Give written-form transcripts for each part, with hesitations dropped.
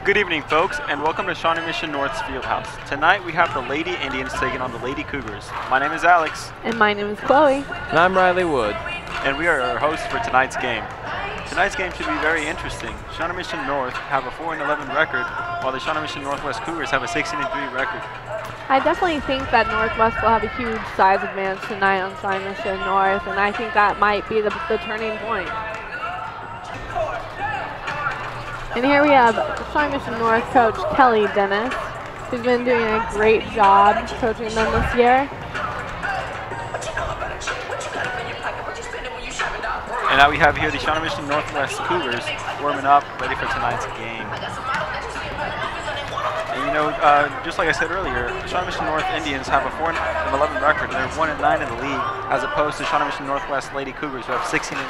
Good evening, folks, and welcome to Shawnee Mission North's Fieldhouse. Tonight we have the Lady Indians taking on the Lady Cougars. My name is Alex. And my name is Chloe. And I'm Riley Wood. And we are your hosts for tonight's game. Tonight's game should be very interesting. Shawnee Mission North have a 4-11 record, while the Shawnee Mission Northwest Cougars have a 16-3 record. I definitely think that Northwest will have a huge size advantage tonight on Shawnee Mission North, and I think that might be the turning point. And here we have Shawnee Mission North coach Kelly Dennis, who's been doing a great job coaching them this year. And now we have here the Shawnee Mission Northwest Cougars warming up, ready for tonight's game. And you know, just like I said earlier, the Shawnee Mission North Indians have a 4-11 record, and they're 1-9 in the league, as opposed to Shawnee Mission Northwest Lady Cougars, who have 16-3.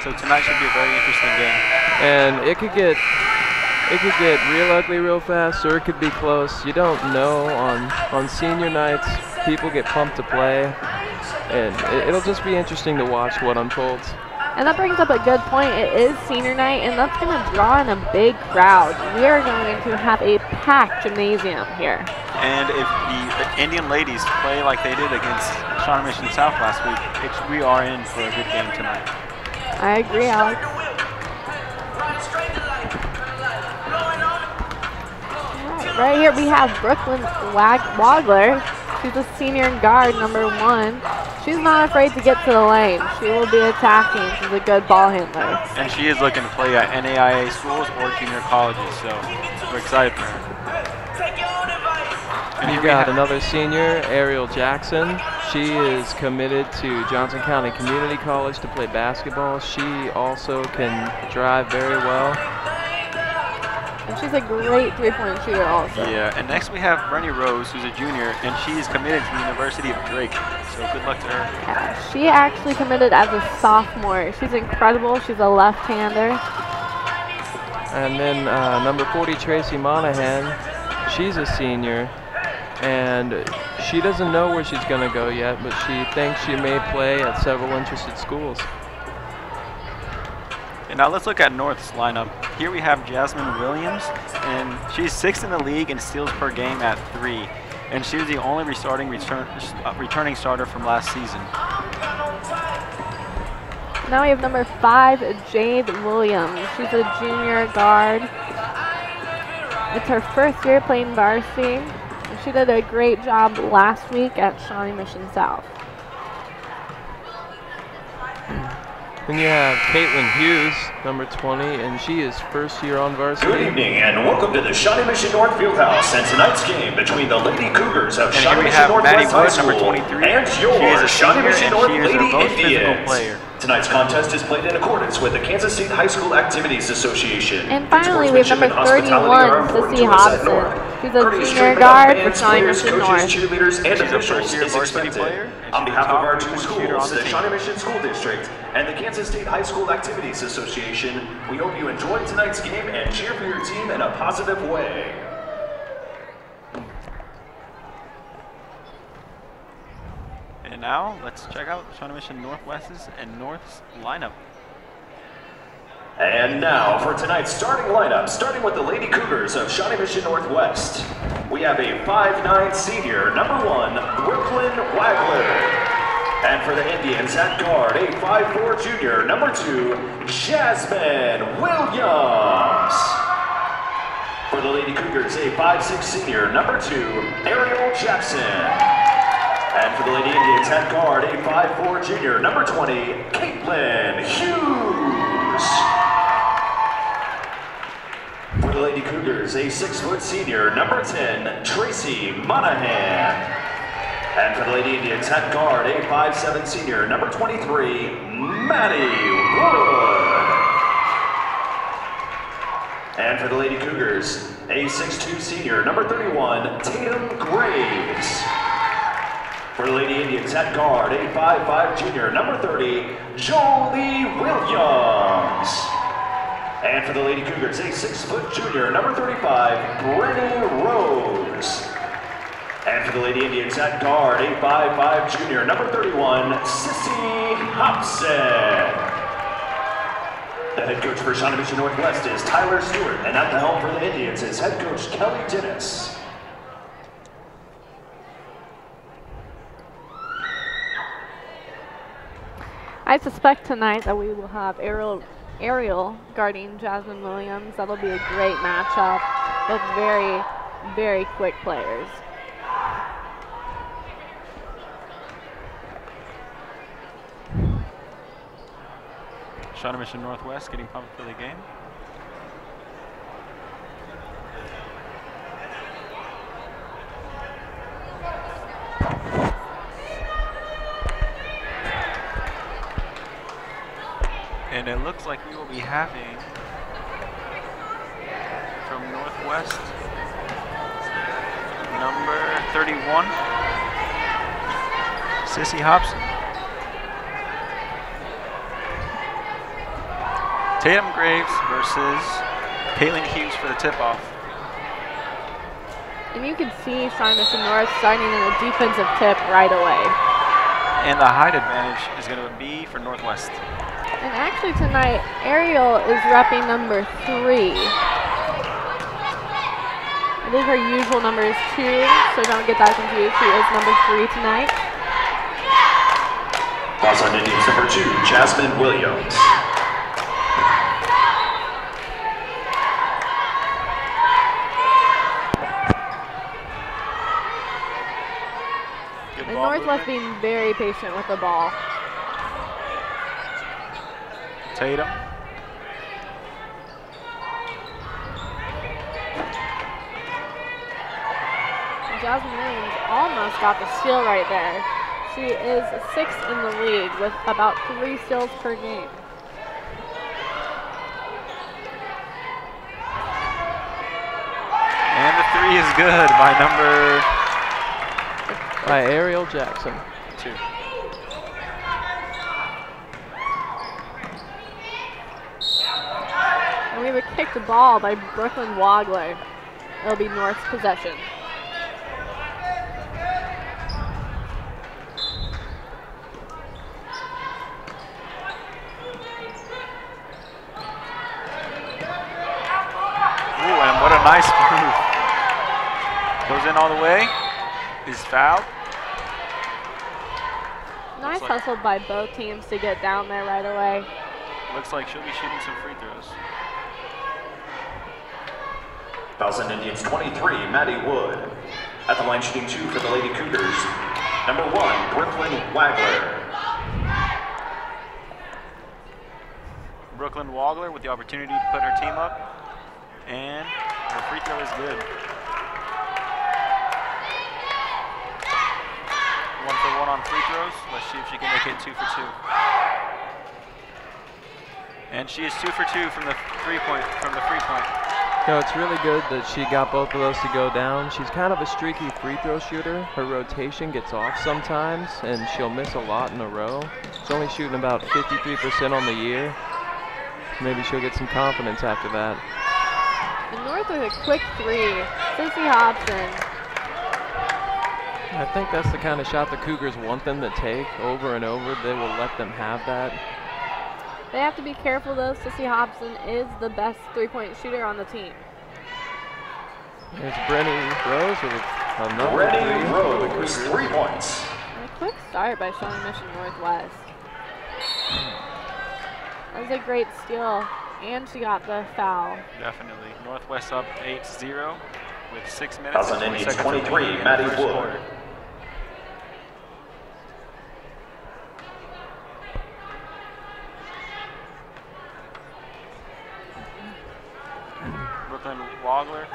So tonight should be a very interesting game. And it could get real ugly real fast, or it could be close. You don't know. On senior nights, people get pumped to play, and it'll just be interesting to watch what unfolds. And that brings up a good point. It is senior night, and that's going to draw in a big crowd. We are going to have a packed gymnasium here. And if the Indian ladies play like they did against Shawnee Mission South last week, we are in for a good game tonight. I agree, Alex. Right here we have Brooklyn Wagler. She's a senior guard, number 1. She's not afraid to get to the lane. She will be attacking. She's a good ball handler. And she is looking to play at NAIA schools or junior colleges, so we're excited for her. And you got another senior, Ariel Jackson. She is committed to Johnson County Community College to play basketball. She also can drive very well. And she's a great three-point shooter also. Yeah, and next we have Brenny Rose, who's a junior, and she is committed to the University of Drake. So good luck to her. Yeah, she actually committed as a sophomore. She's incredible. She's a left-hander. And then number 40, Tracy Monahan. She's a senior, and she doesn't know where she's going to go yet, but she thinks she may play at several interested schools. And now let's look at North's lineup. Here we have Jasmine Williams, and she's 6th in the league in steals per game at 3. And she was the only returning starter from last season. Now we have number 5, Jade Williams. She's a junior guard. It's her first year playing varsity. She did a great job last week at Shawnee Mission South. Then you have Caitlin Hughes, number 20, and she is first year on varsity. Good evening and welcome to the Shawnee Mission North Fieldhouse and tonight's game between the Lady Cougars of Shawnee Mission Northwest High School and your Shawnee Mission North Lady Indians. Tonight's contest is played in accordance with the Kansas State High School Activities Association. And finally, we have number 31, Sissy Hobson. She's a junior guard for Shawnee Mission North. Cheerleaders, and officials is expected. On behalf of our 2 schools, the Shawnee Mission School District and the Kansas State High School Activities Association, we hope you enjoyed tonight's game and cheer for your team in a positive way. And now, let's check out Shawnee Mission Northwest's and North's lineup. And now for tonight's starting lineup, starting with the Lady Cougars of Shawnee Mission Northwest. We have a 5'9" senior, number 1, Brooklyn Wagler. And for the Indians at guard, a 5'4" junior, number 2, Jasmine Williams. For the Lady Cougars, a 5'6" senior, number 2, Ariel Jackson. And for the Lady Indians at guard, a 5'4" junior, number 20, Caitlin Hughes. For the Lady Cougars, a 6' senior, number 10, Tracy Monahan. And for the Lady Indians at guard, a 5'7" senior, number 23, Maddie Wood. And for the Lady Cougars, a 6'2" senior, number 31, Tatum Graves. For the Lady Indians at guard, a 5'5" junior, number 30, Jolie Williams. And for the Lady Cougars, a 6' junior, number 35, Brenny Rose. And for the Lady Indians at guard, a 5'5" junior, number 31, Sissy Hobson. The head coach for Shawnee Mission Northwest is Tyler Stewart, and at the helm for the Indians is head coach Kelly Dennis. I suspect tonight that we will have Ariel guarding Jasmine Williams. That'll be a great matchup. Both very, very quick players. Shawnee Mission Northwest getting pumped for the game. And it looks like we will be having from Northwest number 31, Sissy Hobson. Tatum Graves versus Caitlin Hughes for the tip-off. And you can see Shawnee Mission North starting in a defensive tip right away. And the height advantage is going to be for Northwest. And actually tonight, Ariel is repping number 3. I believe her usual number is 2, so don't get that confused. She is number 3 tonight. Also on Indians number 2, Jasmine Williams. And Northwest being very patient with the ball. Tatum. Jasmine Williams almost got the steal right there. She is 6th in the league with about 3 steals per game. And the 3 is good by Ariel Jackson. 2. And we have a kicked ball by Brooklyn Wagler. It'll be North's possession. Ooh, and what a nice move. Goes in all the way. Is fouled. Nice hustle by both teams to get down there right away. Looks like she'll be shooting some free throws. Fouls on Indians 23, Maddie Wood. At the line shooting 2 for the Lady Cougars, number 1, Brooklyn Wagler. Brooklyn Wagler with the opportunity to put her team up. And her free throw is good. 1 for 1 on free throws. Let's see if she can make it 2 for 2. And she is 2 for 2 from the free point. No, it's really good that she got both of those to go down. She's kind of a streaky free throw shooter. Her rotation gets off sometimes, and she'll miss a lot in a row. She's only shooting about 53% on the year. Maybe she'll get some confidence after that. And North with a quick 3. Sissy Hobson. I think that's the kind of shot the Cougars want them to take over and over. They will let them have that. They have to be careful though. Sissy Hobson is the best 3-point shooter on the team. There's Brenny Rose with another Brenny 3 Rose, for the Cougars. 3 points. And a quick start by Shawnee Mission Northwest. That was a great steal, and she got the foul. Definitely. Northwest up 8-0 with 6 minutes. Fouls on Indians 23, Maddie Wood. Brooklyn Wagler.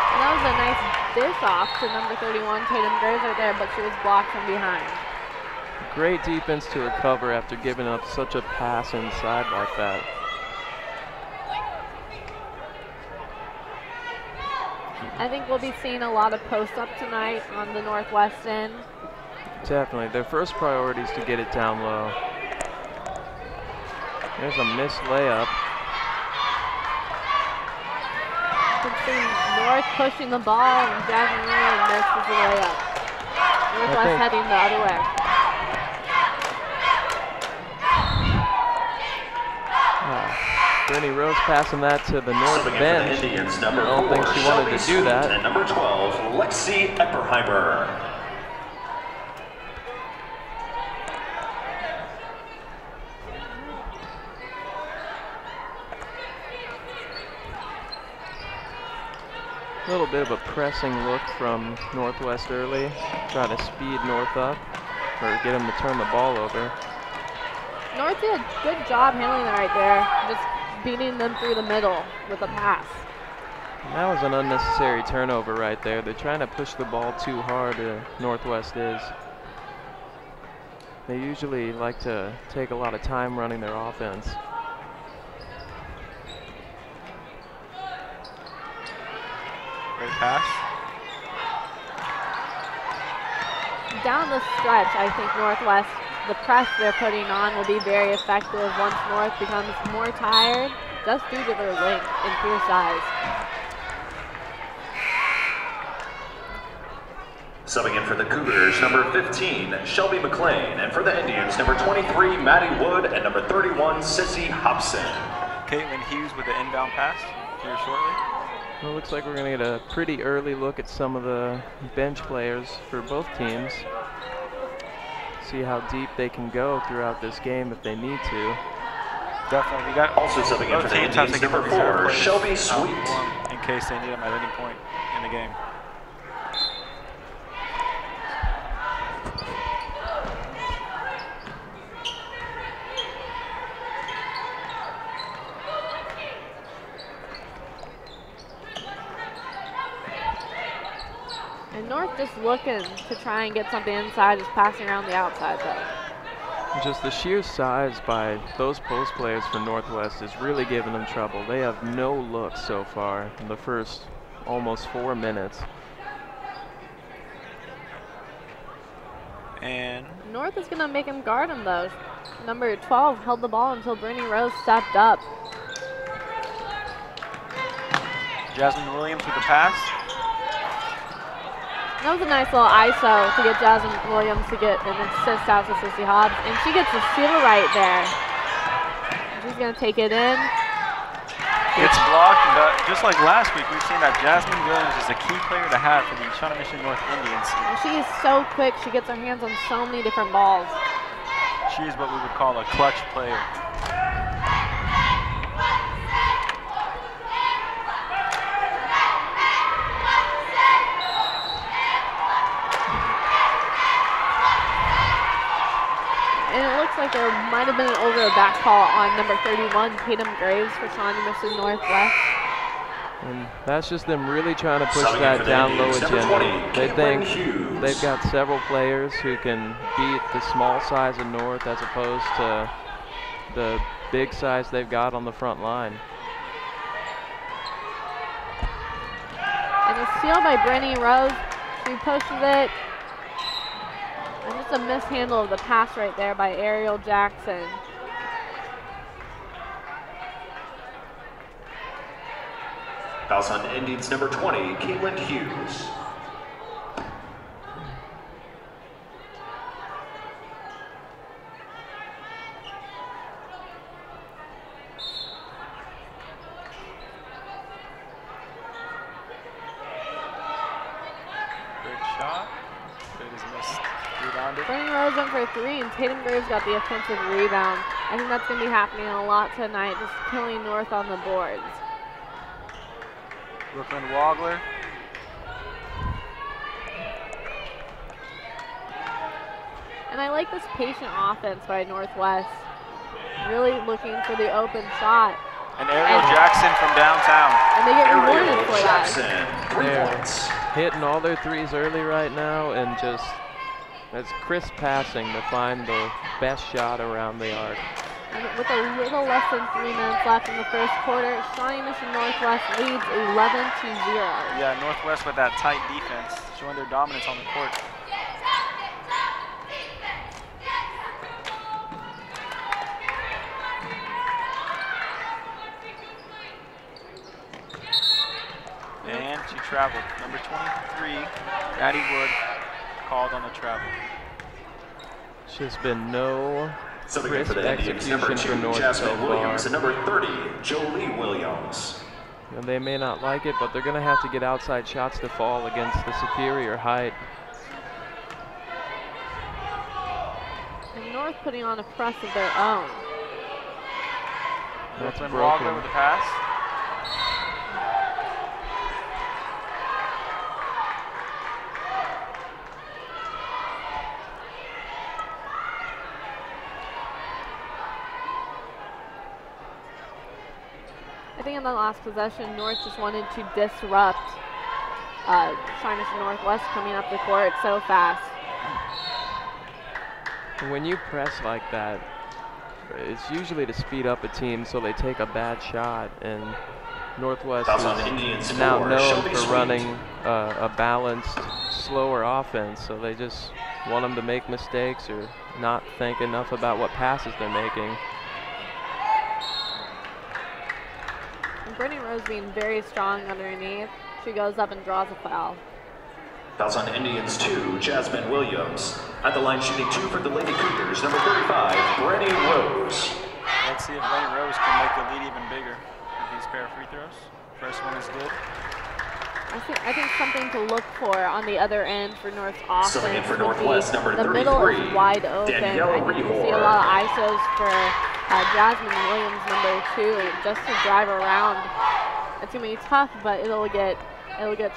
And that was a nice dish off to number 31, Tatum Graves right there, but she was blocked from behind. Great defense to recover after giving up such a pass inside like that. I think we'll be seeing a lot of post-up tonight on the Northwest end. Definitely. Their first priority is to get it down low. There's a missed layup. You can see North pushing the ball, and Jasmine Williams misses the layup. Northwest heading the other way. Brittany Rose passing that to the north Subbing in for bench. the Indians, I number don't think 4, she wanted Shelby to do Sweet, that. and number 12, Lexi Epperheimer. A little bit of a pressing look from Northwest early. Try to speed North up or get them to turn the ball over. North did a good job handling that right there. Just beating them through the middle with a pass. And that was an unnecessary turnover right there. They're trying to push the ball too hard, Northwest is. They usually like to take a lot of time running their offense. Great pass. Down the stretch, I think Northwest, the press they're putting on will be very effective once North becomes more tired, just due to their length and pure size. Subbing in for the Cougars, number 15, Shelby McLean, and for the Indians, number 23, Maddie Wood, and number 31, Sissy Hobson. Caitlin Hughes with the inbound pass here shortly. Well, it looks like we're going to get a pretty early look at some of the bench players for both teams. See how deep they can go throughout this game if they need to. Definitely. We got Also subbing in for the Indians, number 4, Shelby Sweet. In case they need them at any point in the game. And North just looking to try and get something inside, just passing around the outside though. Just the sheer size by those post players for Northwest is really giving them trouble. They have no look so far in the first almost 4 minutes. And North is gonna make him guard him though. Number 12 held the ball until Brittany Rose stepped up. Jasmine Williams with the pass. That was a nice little ISO to get Jasmine Williams to get an assist out to Sissy Hobbs. And she gets the steal right there. She's going to take it in. It's blocked, but just like last week, we've seen that Jasmine Williams is a key player to have for the Shawnee Mission North Indians. And she is so quick. She gets her hands on so many different balls. She is what we would call a clutch player. And it looks like there might have been an over a back call on number 31, Tatum Graves for Shawnee Mission Northwest. And that's just them really trying to push that down low agenda. They think they've got several players who can beat the small size of North as opposed to the big size they've got on the front line. And a steal by Brittany Rose. She pushes it. And just a mishandle of the pass right there by Ariel Jackson. Fouls on Indians, number 20, Caitlin Hughes. Great shot. It is missed. Rebounded. Brittany Rose went for 3, and Tatum Graves got the offensive rebound. I think that's going to be happening a lot tonight, just killing North on the boards. Brooklyn Wagler. And I like this patient offense by Northwest. Really looking for the open shot. And Ariel Jackson from downtown. And they get rewarded Ariel for that. Jackson, 3 They're points. hitting all their threes early right now, and just that's crisp passing to find the best shot around the arc. And with a little less than 3 minutes left in the first quarter, Shawnee Mission Northwest leads 11-0. Yeah, Northwest with that tight defense, showing their dominance on the court. And she traveled. Number 23, Maddie Wood, called on the travel. It's just been no Subbing in for crisp the Indians, number execution 2, for North so Jasmine far. Williams, and number 30, Jolie Williams. And they may not like it, but they're going to have to get outside shots to fall against the superior height. And North putting on a press of their own. That's Brooklyn broken. Wagler with the pass. I think in the last possession, North just wanted to disrupt Shawnee Mission Northwest coming up the court so fast. When you press like that, it's usually to speed up a team so they take a bad shot, and Northwest Fouls on Indians is now 4, known Shawnee for Sweet. running a balanced, slower offense, so they just want them to make mistakes or not think enough about what passes they're making. And Brittany Rose being very strong underneath. She goes up and draws a foul. Fouls on Indians 2, Jasmine Williams. At the line shooting 2 for the Lady Cougars, number 35, Brenny Rose. Let's see if Brenny Rose can make the lead even bigger with these pair of free throws. First one is good. I think something to look for on the other end for North's offense. Subbing in for would Northwest, be number the middle 33, is wide open. Danielle I think you see a Rehor. lot of ISOs for Jasmine Williams, number 2, just to drive around. It's gonna be tough, but it'll get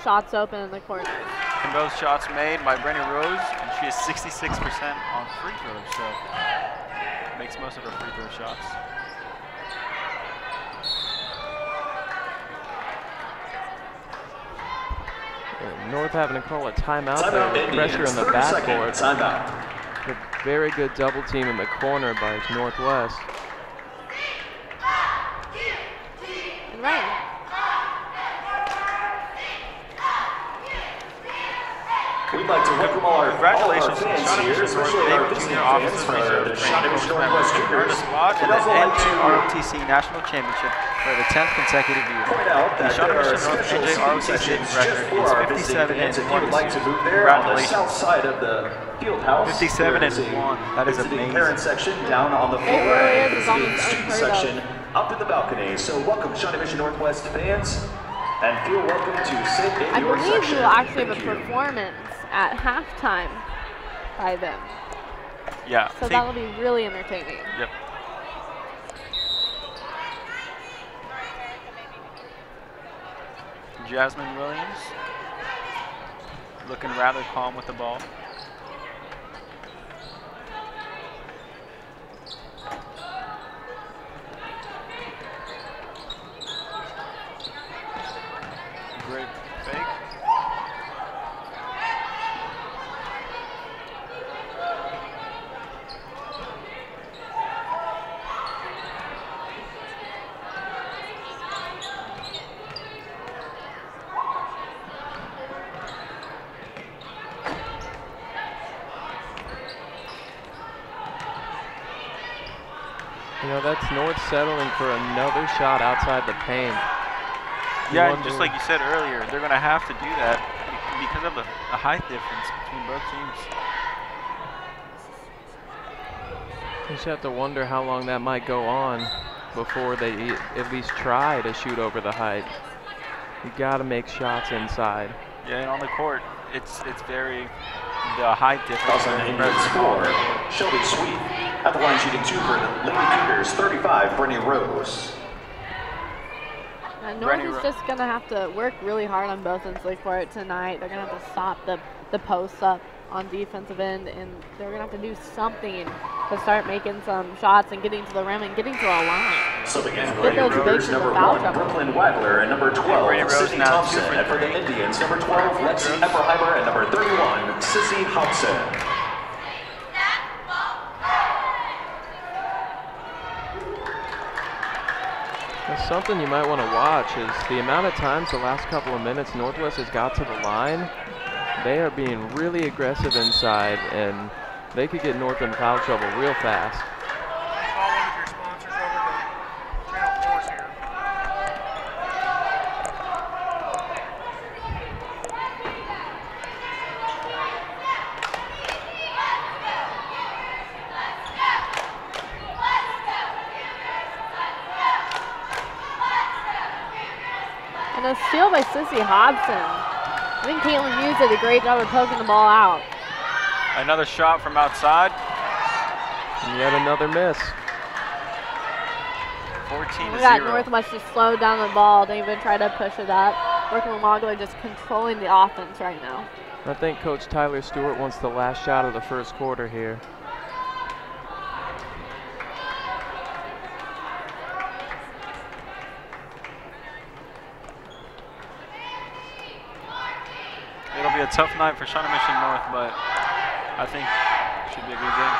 shots open in the corners. And those shots made by Brenny Rose, and she is 66% on free throws, so makes most of her free throw shots. And North having to call a timeout there Timeout with pressure Indians, in the 30 backcourt. seconds, timeout. A very good double team in the corner by Northwest. And Ryan. We'd like to welcome all our Congratulations to the fans Shawnee here, Mission North especially our David visiting Junior fans Officers for Reserve the Shawnee Mission Training Northwest Coach Cougars. members spot in We'd the also like to NJROTC National Championship for the 10th consecutive year. point out The that Shawnee there are Mission North special seating NJROTC sections just record for our is visiting 57 fans. If and you 1 would like this to year. move there on the Congratulations. south side of the field house, 57 there is and a 1. That is visiting amazing. parent section down on the It floor really and is. It's visiting almost student unheard of. section up in the balcony. So welcome Shawnee Mission Northwest fans, and feel welcome to sit in I your believe section. we will actually have a Thank you. performance at halftime by them. Yeah. So that'll be really entertaining. Yep. Jasmine Williams looking rather calm with the ball. Great fake. You know, that's North settling for another shot outside the paint. You Yeah, wonder- just like you said earlier, they're going to have to do that because of the height difference between both teams. You just have to wonder how long that might go on before they at least try to shoot over the height. You got to make shots inside. Yeah, and on the court, it's very the height difference. Also, and Indians the 4, Shelby Sweet. At the line shooting 2 for the Lady Cougars, 35, Brenny Rose. North Brenny is just going to have to work really hard on both ends of the court tonight. They're going to have to stop the posts up on defensive end, and they're going to have to do something to start making some shots and getting to the rim and getting to a line. Subbing in for Get Brenny those bigs Rose, in the number foul 1, trouble. Brooklyn Wagler, and number Brenny 12, Rose Sydney now Thompson. 2 for And for the 3. Indians, number 12, Lexi Epperheimer, and number 31, Sissy Hobson. Now, something you might want to watch is the amount of times the last couple of minutes Northwest has got to the line. They are being really aggressive inside, and they could get North in foul trouble real fast. Call one of your sponsors over to Channel 4's here. And a steal by Sissy Hobson. I think Caitlin Hughes did a great job of poking the ball out. Another shot from outside. And yet another miss. 14 We to got 0. Northwest just slowed down the ball. They even try to push it up. Brooklyn Wagler just controlling the offense right now. I think Coach Tyler Stewart wants the last shot of the first quarter here. It'll be a tough night for Shawnee Mission North, but I think it should be a good game.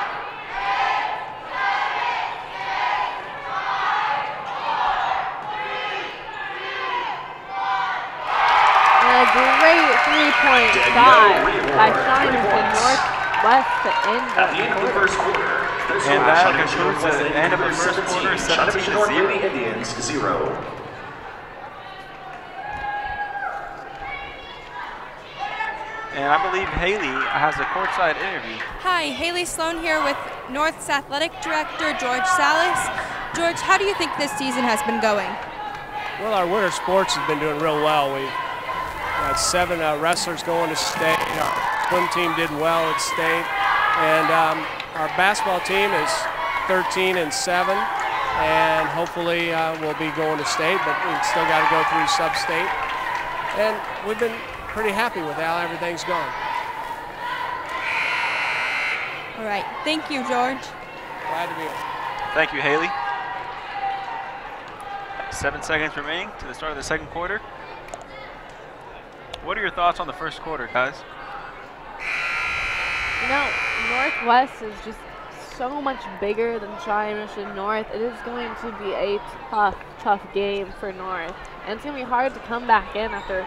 And a great three-point shot by Shawnee Mission Northwest to end At the end of the the first quarter, the And score, that Shawnee Mission concludes Northwest the end of the first 17, quarter, Shawnee 17 Mission to North 0. Lady Indians 0. And I believe Haley has a courtside interview. Hi, Haley Sloan here with North's Athletic Director, George Salas. George, how do you think this season has been going? Well, our winter sports has been doing real well. We've got 7 wrestlers going to state. Our swim team did well at state. And our basketball team is 13-7. And hopefully we'll be going to state, but we've still got to go through sub-state. And we've been pretty happy with how everything's gone. All right, thank you, George. Glad to be here. Thank you, Haley. 7 seconds remaining to the start of the second quarter. What are your thoughts on the first quarter, guys? You know, Northwest is just so much bigger than Shawnee Mission North. It is going to be a tough game for North. And it's going to be hard to come back in after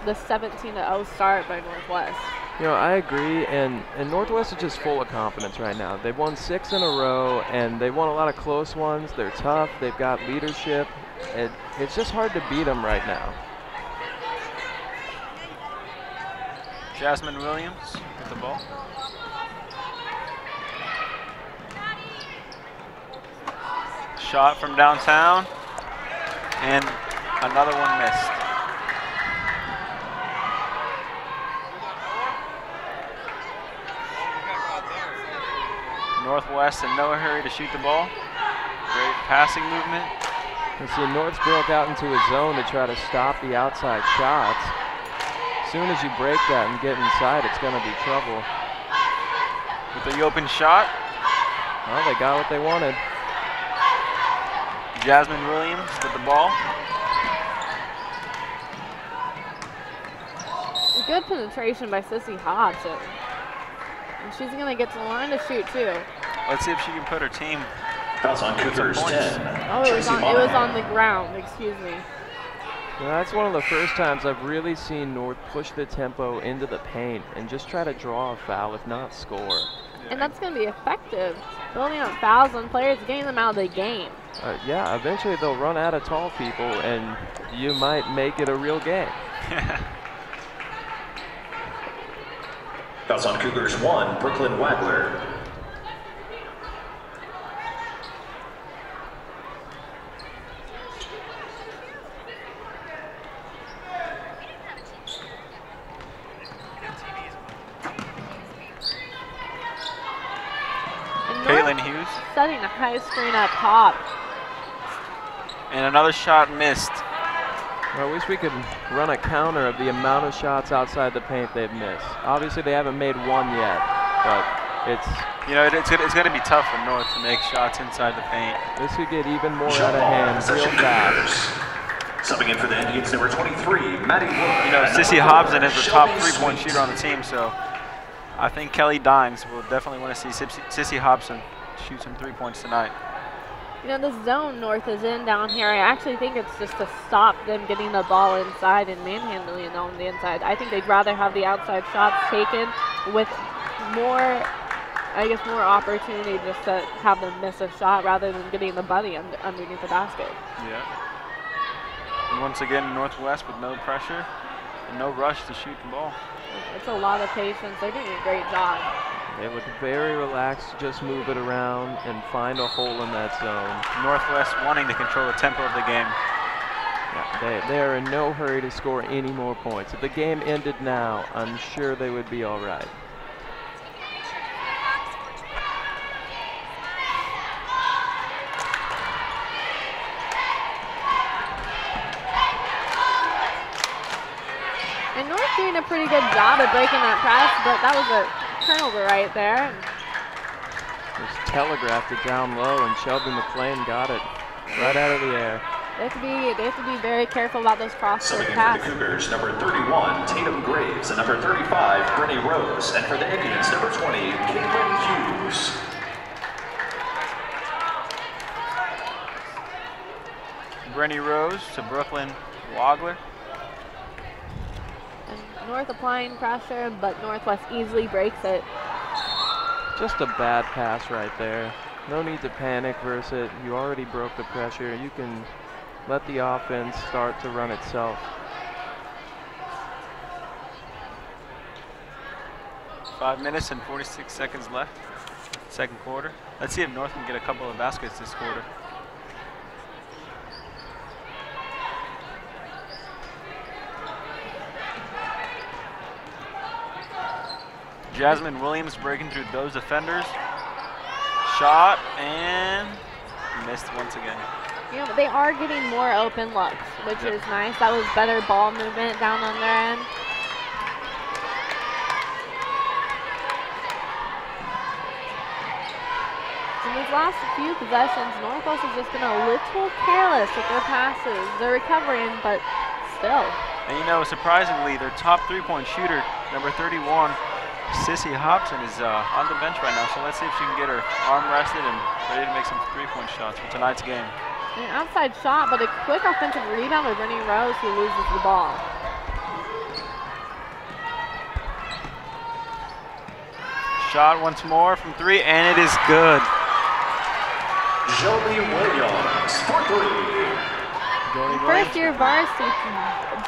the 17-0 start by Northwest. You know, I agree, and Northwest is just full of confidence right now. They've won 6 in a row, and they won a lot of close ones. They're tough. They've got leadership. It's just hard to beat them right now. Jasmine Williams with the ball. Shot from downtown, and another one missed. Northwest in no hurry to shoot the ball. Great passing movement. You see, North's broke out into a zone to try to stop the outside shots. As soon as you break that and get inside, it's going to be trouble. With the open shot. Well, they got what they wanted. Jasmine Williams with the ball. Good penetration by Sissy Hobson. And she's going to get to the line to shoot, too. Let's see if she can put her team. Fouls on Cougars 10. Oh, it was on the ground, excuse me. Well, that's one of the first times I've really seen North push the tempo into the paint and just try to draw a foul, if not score. And that's going to be effective. Building up fouls on players, getting them out of the game. Yeah, eventually they'll run out of tall people, and you might make it a real game. Fouls on Cougars 1, Brooklyn Wagler. Caitlin Hughes. Setting a high screen up top. And another shot missed. I wish we could run a counter of the amount of shots outside the paint they've missed. Obviously, they haven't made one yet, but it's... You know, it's going to be tough for North to make shots inside the paint. This could get even more out of hand real fast. Subbing in for the Indians, number 23, Maddie Wood. You know, Sissy Hobson is the top three-point shooter on the team, so I think Kelly Dines will definitely want to see Sissy Hobson shoot some 3 points tonight. You know, the zone North is in down here, I actually think it's just to stop them getting the ball inside and manhandling it on the inside. I think they'd rather have the outside shots taken with more, I guess, more opportunity just to have them miss a shot rather than getting the buddy underneath the basket. Yeah. And once again, Northwest with no pressure and no rush to shoot the ball. It's a lot of patience. They're doing a great job. They look very relaxed, just move it around and find a hole in that zone. Northwest wanting to control the tempo of the game. Yeah, they are in no hurry to score any more points. If the game ended now, I'm sure they would be all right. And North doing a pretty good job at breaking that press, but that was a turnover right there. Just telegraphed it down low, and Shelby McLean got it right out of the air. They have to be very careful about those cross-court passes. For the Cougars, number 31, Tatum Graves, and number 35, Brenny Rose, and for the Indians, number 20, Caitlin Hughes. Brenny Rose to Brooklyn Wagler. And North applying pressure, but Northwest easily breaks it. Just a bad pass right there. No need to panic versus it. You already broke the pressure. You can let the offense start to run itself. 5 minutes and 46 seconds left. Second quarter. Let's see if North can get a couple of baskets this quarter. Jasmine Williams breaking through those defenders. Shot and missed once again. You know, they are getting more open looks, which is nice. That was better ball movement down on their end. In these last few possessions, Northwest has just been a little careless with their passes. They're recovering, but still. And you know, surprisingly, their top three-point shooter, number 31, Sissy Hobson, is on the bench right now. So let's see if she can get her arm rested and ready to make some three-point shots for tonight's game. An outside shot, but a quick offensive rebound by Brenny Rose, who loses the ball. Shot once more from three, and it is good. Jolie Williams for three. First-year varsity,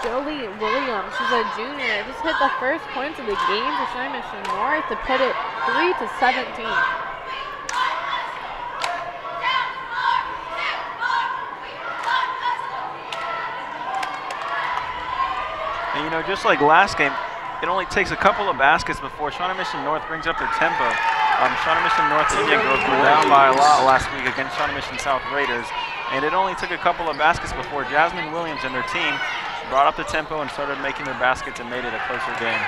Jolie Williams. She's a junior. Just hit the first points of the game for Shawnee Mission North to put it 3-17. And you know, just like last game, it only takes a couple of baskets before Shawnee Mission North brings up their tempo. Shawnee Mission North Indian girls were down by a lot last week against Shawnee Mission South Raiders, and it only took a couple of baskets before Jasmine Williams and their team brought up the tempo and started making their baskets and made it a closer game.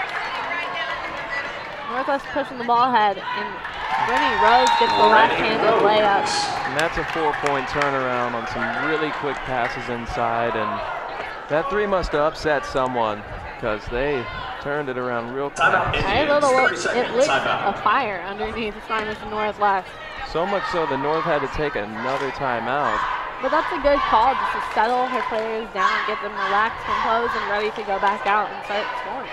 Northwest pushing the ball ahead, and Brenny Rose gets the left-handed layup. And that's a 4-point turnaround on some really quick passes inside, and that three must have upset someone because they turned it around real quick. It lit a fire underneath Shawnee Mission North left. So much so the North had to take another timeout. But that's a good call, just to settle her players down, get them relaxed, composed, and ready to go back out and start scoring.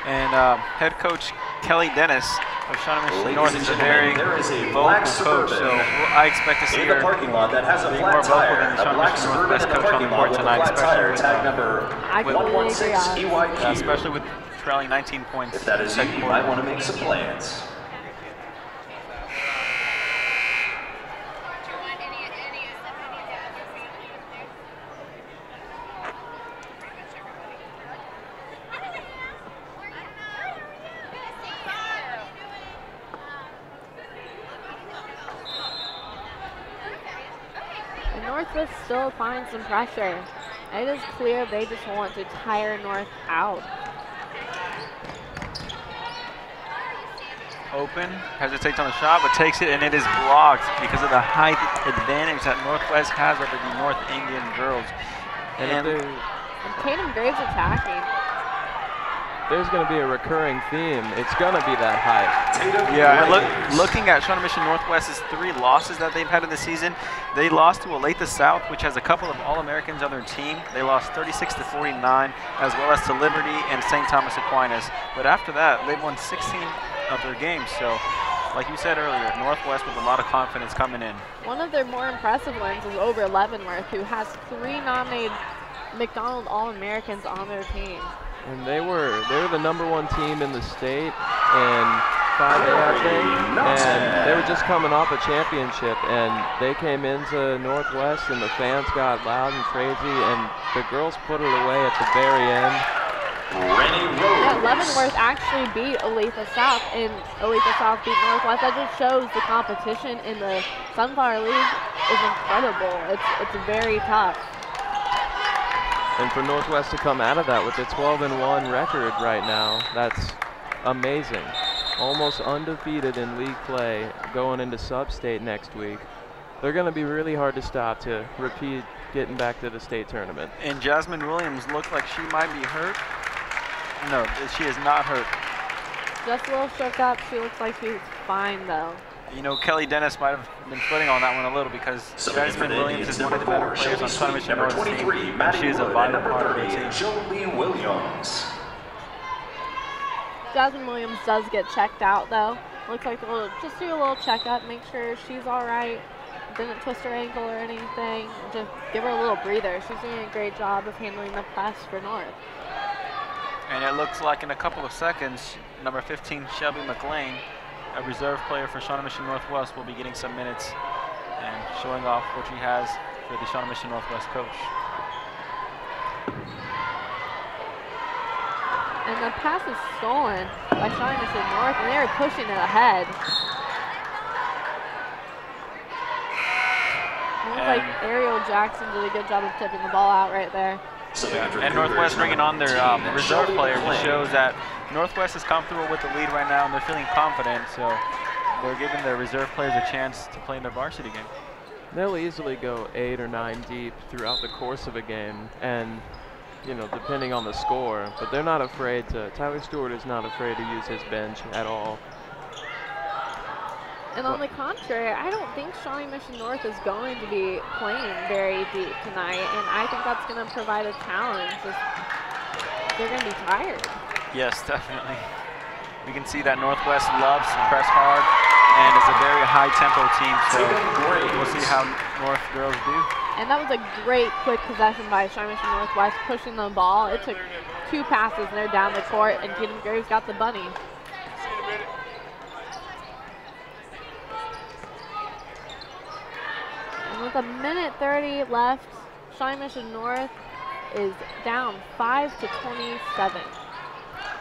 And head coach Kelly Dennis of Shawnee Mission North is a very vocal coach, so I expect to see her be more vocal than the Shawnee Mission North best coach on the court tonight, especially with trailing 19 points. If that is you, you might want to make some plans. Northwest still applying some pressure. It is clear they just want to tire North out. Open, hesitates on the shot, but takes it, and it is blocked because of the height advantage that Northwest has over the North Indian girls. And Tatum Graves attacking. There's going to be a recurring theme. It's going to be that height. Yeah, and looking at Shawnee Mission Northwest's 3 losses that they've had in the season, they lost to Olathe South, which has a couple of All-Americans on their team. They lost 36-49, as well as to Liberty and St. Thomas Aquinas. But after that, they've won 16 of their games. So, like you said earlier, Northwest with a lot of confidence coming in. One of their more impressive wins is over Leavenworth, who has 3 nominated McDonald All-Americans on their team. And they were the #1 team in the state, and 5A, I think, and they were just coming off a championship, and they came into Northwest, and the fans got loud and crazy, and the girls put it away at the very end. Yeah, Leavenworth actually beat Olathe South, and Olathe South beat Northwest. That just shows the competition in the Sunflower League is incredible. It's very tough. And for Northwest to come out of that with a 12-1 record right now, that's amazing. Almost undefeated in league play going into sub-state next week. They're going to be really hard to stop to repeat getting back to the state tournament. And Jasmine Williams looked like she might be hurt. No, she is not hurt. Just a little shook up. She looks like she's fine, though. You know, Kelly Dennis might have been footing on that one a little because Jasmine Williams is one of the better players on Shawnee Mission North's team, and she is a vital part of the team. Shawnee Williams. Jasmine Williams does get checked out, though. Looks like just do a little checkup, make sure she's all right. Didn't twist her ankle or anything. Just give her a little breather. She's doing a great job of handling the press for North. And it looks like in a couple of seconds, number 15, Shelby McLean, a reserve player for Shawnee Mission Northwest, will be getting some minutes and showing off what she has for the Shawnee Mission Northwest coach. And the pass is stolen by Shawnee Mission North, and they were pushing it ahead. It looks like Ariel Jackson did a good job of tipping the ball out right there. Yeah. And Northwest bringing on their reserve player just shows that Northwest is comfortable with the lead right now and they're feeling confident, so they're giving their reserve players a chance to play in their varsity game. They'll easily go 8 or 9 deep throughout the course of a game, and you know, depending on the score, but they're not afraid to, Tyler Stewart is not afraid to use his bench at all. And on the contrary, I don't think Shawnee Mission North is going to be playing very deep tonight, and I think that's going to provide a challenge. They're going to be tired. Yes, definitely. We can see that Northwest loves to press hard and is a very high-tempo team, so we'll see how North girls do. And that was a great quick possession by Shawnee Mission Northwest, pushing the ball. It took 2 passes, and they're down the court, and Kaden Graves got the bunny. With 1:30 left, Shawnee Mission North is down 5 to 27.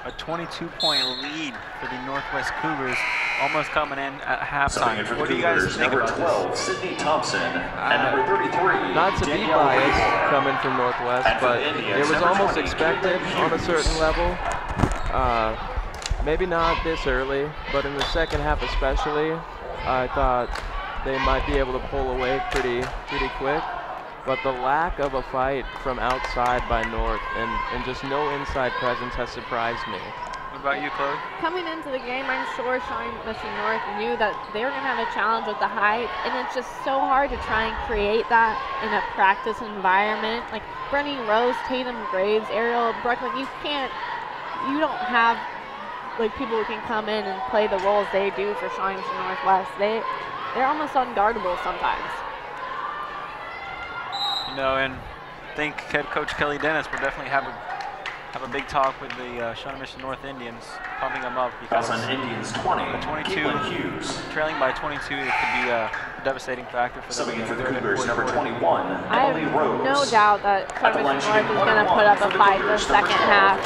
A 22-point lead for the Northwest Cougars, almost coming in at halftime. What do you guys think about this? Number 12, Sydney Thompson, and number 33, not to be biased coming from Northwest, but it was almost expected on a certain level. Maybe not this early, but in the second half especially, I thought they might be able to pull away pretty quick, but the lack of a fight from outside by North and just no inside presence has surprised me. What about you, Chloe? Coming into the game, I'm sure Shawnee Mission North knew that they were going to have a challenge with the height, and it's just so hard to try and create that in a practice environment. Like Brenny Rose, Tatum Graves, Ariel Brooklyn, you don't have like people who can come in and play the roles they do for Shawnee Mission Northwest. They're almost unguardable sometimes. You know, and I think head coach Kelly Dennis will definitely have a big talk with the Shawnee Mission North Indians, pumping them up because Indians 20, 22, trailing by 22, it could be a devastating factor for them. For the Cougars, number 21, I have no doubt that Shawnee Mission North is going to put up a fight in the second half.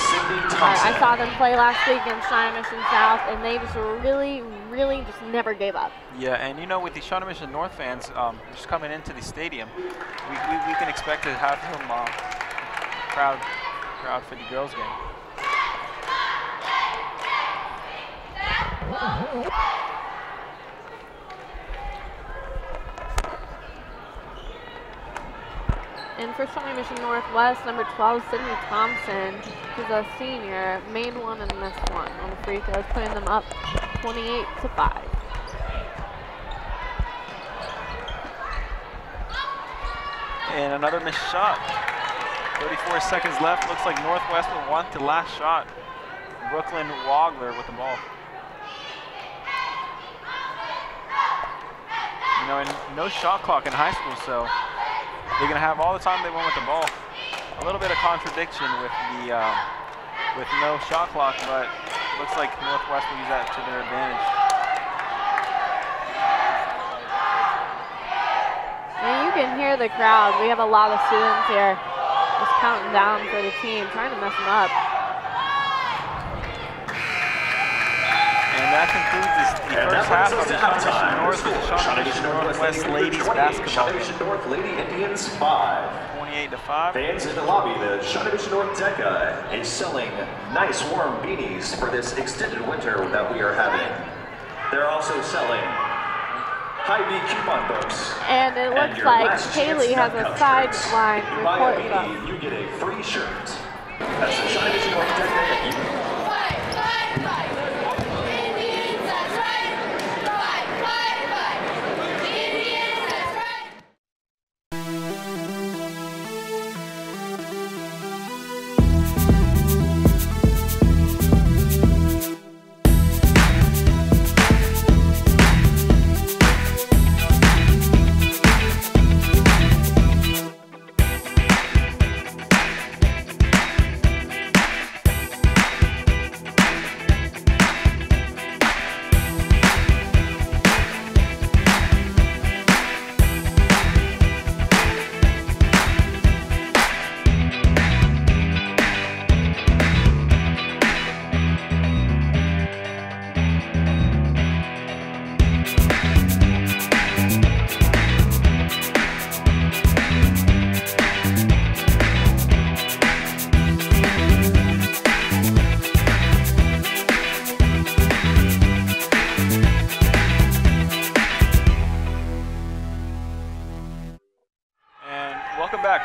I saw them play last week against Shawnee Mission South, and they just really just never gave up. Yeah, and you know, with the Shawnee Mission North fans just coming into the stadium, we can expect to have some crowd for the girls' game. And for Shawnee Mission Northwest, number 12, Sydney Thompson, who's a senior, made one and missed one on the free throws, putting them up 28-5. And another missed shot. 34 seconds left. Looks like Northwest will want the last shot. Brooklyn Wagler with the ball. You know, and no shot clock in high school, so they're going to have all the time they want with the ball. A little bit of contradiction with the with no shot clock, but looks like Northwest will use that to their advantage. And you can hear the crowd. We have a lot of students here just counting down for the team, trying to mess them up. And that concludes the first half of the Shawnee North with the Shawnee Mission Northwest ladies basketball Shawnee Mission North Lady Indians 5. 28-5. Fans in the lobby, the Shawnee Mission North DECA is selling nice warm beanies for this extended winter that we are having. They're also selling Hy-Vee coupon books. And it looks like Haley has a sideline report from. You get a free shirt. That's the Shawnee Mission North DECA.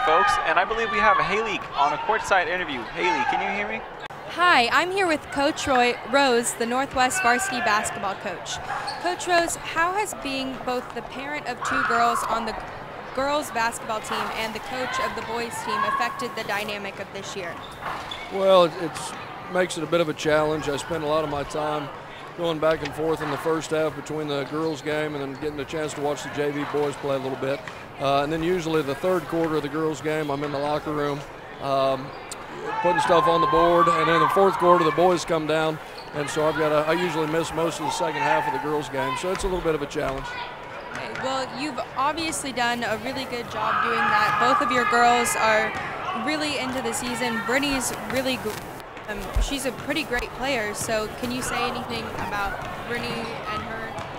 Folks, and I believe we have Haley on a courtside interview. Haley, can you hear me? Hi, I'm here with Coach Rose, the Northwest varsity basketball coach. Coach Rose, how has being both the parent of two girls on the girls basketball team and the coach of the boys team affected the dynamic of this year? Well, it makes it a bit of a challenge. I spend a lot of my time going back and forth in the first half between the girls game and then getting a chance to watch the JV boys play a little bit. And then usually the third quarter of the girls game, I'm in the locker room putting stuff on the board, and then the fourth quarter the boys come down, and so I usually miss most of the second half of the girls game, so it's a little bit of a challenge. Okay, well, you've obviously done a really good job doing that. Both of your girls are really into the season. Brittany's really she's a pretty great player, so can you say anything about Brittany and her?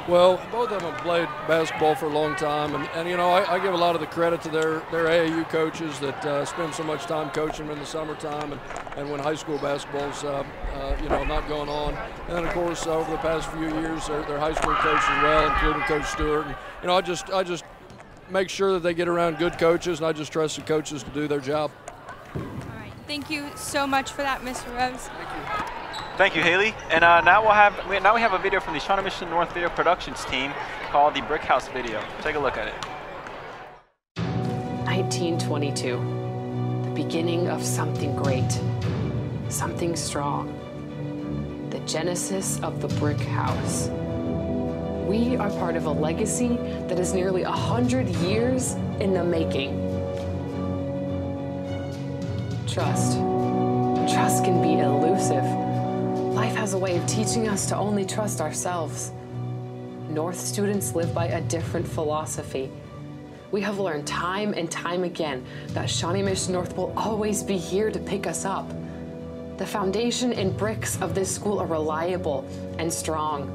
Well, both of them have played basketball for a long time, and you know, I give a lot of the credit to their AAU coaches that spend so much time coaching them in the summertime and when high school basketball's you know, not going on. And then of course over the past few years, their high school coach as well, including Coach Stewart. And, you know, I just make sure that they get around good coaches, and I just trust the coaches to do their job. All right, thank you so much for that, Mr. Rose. Thank you. Thank you, Haley. And now we have a video from the Shawnee Mission North Video Productions team called the Brick House Video. Take a look at it. 1922, the beginning of something great, something strong, the genesis of the Brick House. We are part of a legacy that is nearly 100 years in the making. Trust. Trust can be elusive. Life has a way of teaching us to only trust ourselves. North students live by a different philosophy. We have learned time and time again that Shawnee Mission North will always be here to pick us up. The foundation and bricks of this school are reliable and strong.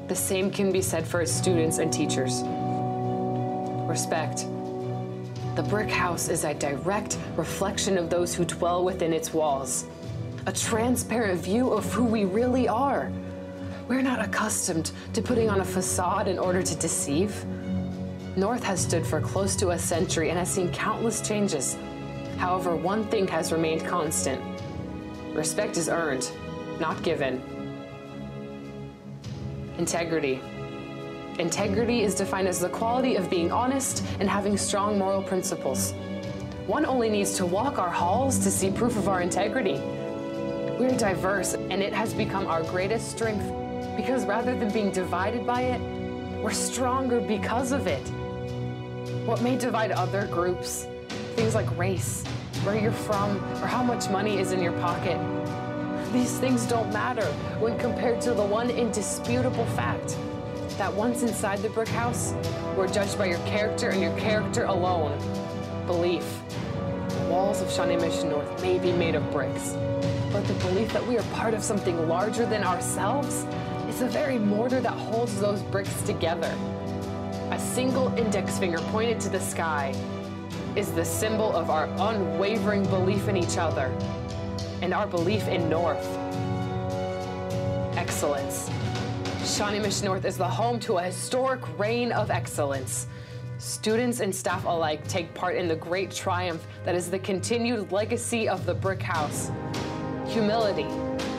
The same can be said for its students and teachers. Respect. The Brick House is a direct reflection of those who dwell within its walls. A transparent view of who we really are. We're not accustomed to putting on a facade in order to deceive. North has stood for close to a century and has seen countless changes. However, one thing has remained constant. Respect is earned, not given. Integrity. Integrity is defined as the quality of being honest and having strong moral principles. One only needs to walk our halls to see proof of our integrity. We're diverse, and it has become our greatest strength because rather than being divided by it, we're stronger because of it. What may divide other groups, things like race, where you're from, or how much money is in your pocket, These things don't matter when compared to the one indisputable fact that once inside the brick house, we're judged by your character and your character alone. Belief. The walls of Shawnee Mission North may be made of bricks, but the belief that we are part of something larger than ourselves is the very mortar that holds those bricks together. A single index finger pointed to the sky is the symbol of our unwavering belief in each other and our belief in North. Excellence. Shawnee Mission North is the home to a historic reign of excellence. Students and staff alike take part in the great triumph that is the continued legacy of the brick house. Humility,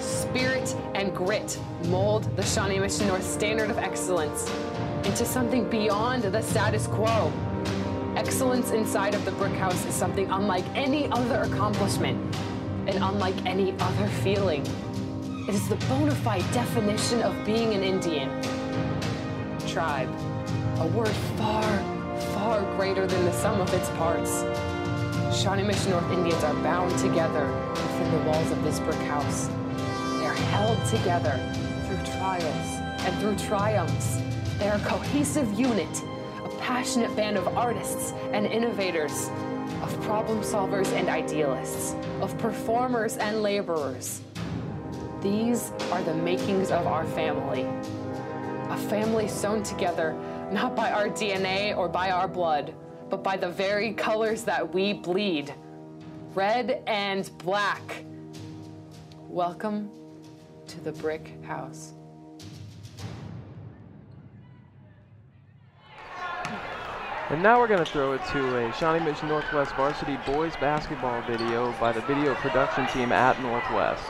spirit, and grit mold the Shawnee Mission North standard of excellence into something beyond the status quo. Excellence inside of the brick house is something unlike any other accomplishment and unlike any other feeling. It is the bona fide definition of being an Indian. Tribe, a word far, far greater than the sum of its parts. Shawnee Mission North Indians are bound together within the walls of this brick house. They are held together through trials and through triumphs. They are a cohesive unit, a passionate band of artists and innovators, of problem solvers and idealists, of performers and laborers. These are the makings of our family. A family sewn together not by our DNA or by our blood, but by the very colors that we bleed, red and black. Welcome to the brick house. And now we're going to throw it to a Shawnee Mission Northwest varsity boys basketball video by the video production team at Northwest.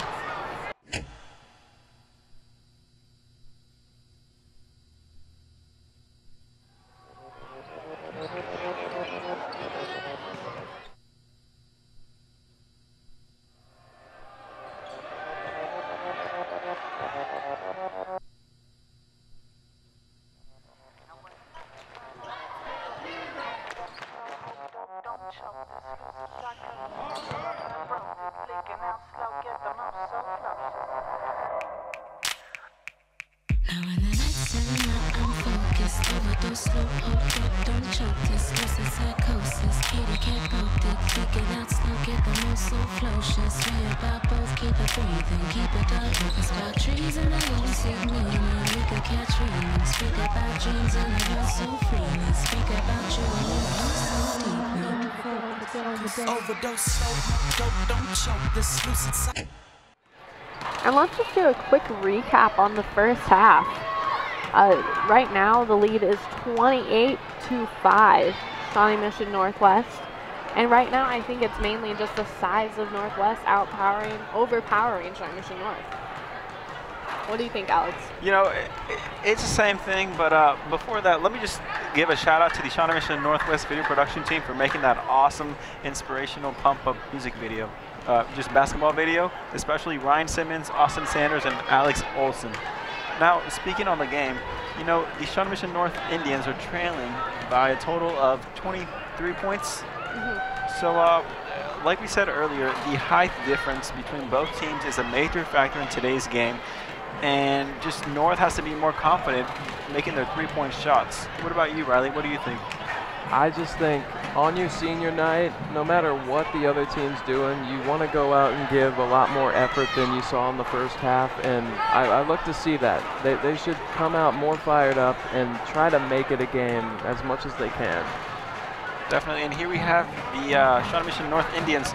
And let's just do a quick recap on the first half. Right now, the lead is 28-5, Shawnee Mission Northwest. And right now, I think it's mainly just the size of Northwest overpowering Shawnee Mission North. What do you think, Alex? You know, it's the same thing, but before that, let me just give a shout out to the Shawnee Mission Northwest video production team for making that awesome, inspirational pump-up music video. Just basketball video, especially Ryan Simmons, Austin Sanders, and Alex Olson. Now, speaking on the game, you know, the Shawnee Mission North Indians are trailing by a total of 23 points. So, like we said earlier, the height difference between both teams is a major factor in today's game. And just North has to be more confident making their three-point shots. What about you, Riley? What do you think? I just think on your senior night, no matter what the other team's doing, you want to go out and give a lot more effort than you saw in the first half, and I look to see that. They should come out more fired up and try to make it a game as much as they can. Definitely, and here we have the Shawnee Mission North Indians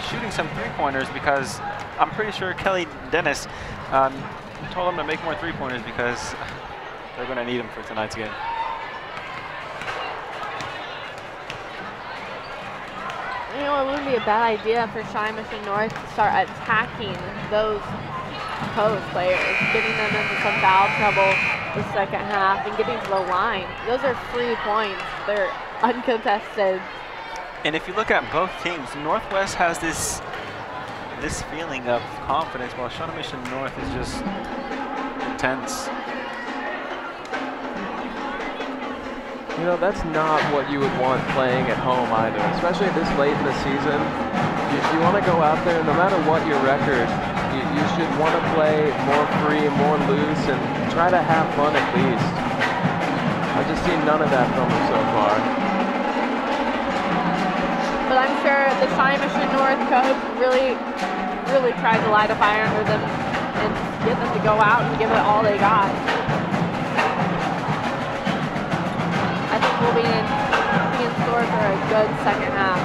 shooting some three-pointers because I'm pretty sure Kelly Dennis told them to make more three-pointers because they're going to need them for tonight's game. You know, it wouldn't be a bad idea for Shawnee Mission North to start attacking those post players, getting them into some foul trouble the second half and getting to the line. Those are free points. They're uncontested. And if you look at both teams, Northwest has this feeling of confidence, while Shawnee Mission North is just intense. You know, that's not what you would want playing at home either, especially this late in the season. You want to go out there, no matter what your record, you you should want to play more free, more loose, and try to have fun at least. I've just seen none of that from them so far. But I'm sure the Shawnee Mission North coach really tried to light a fire under them and get them to go out and give it all they got. I think we'll be in store for a good second half.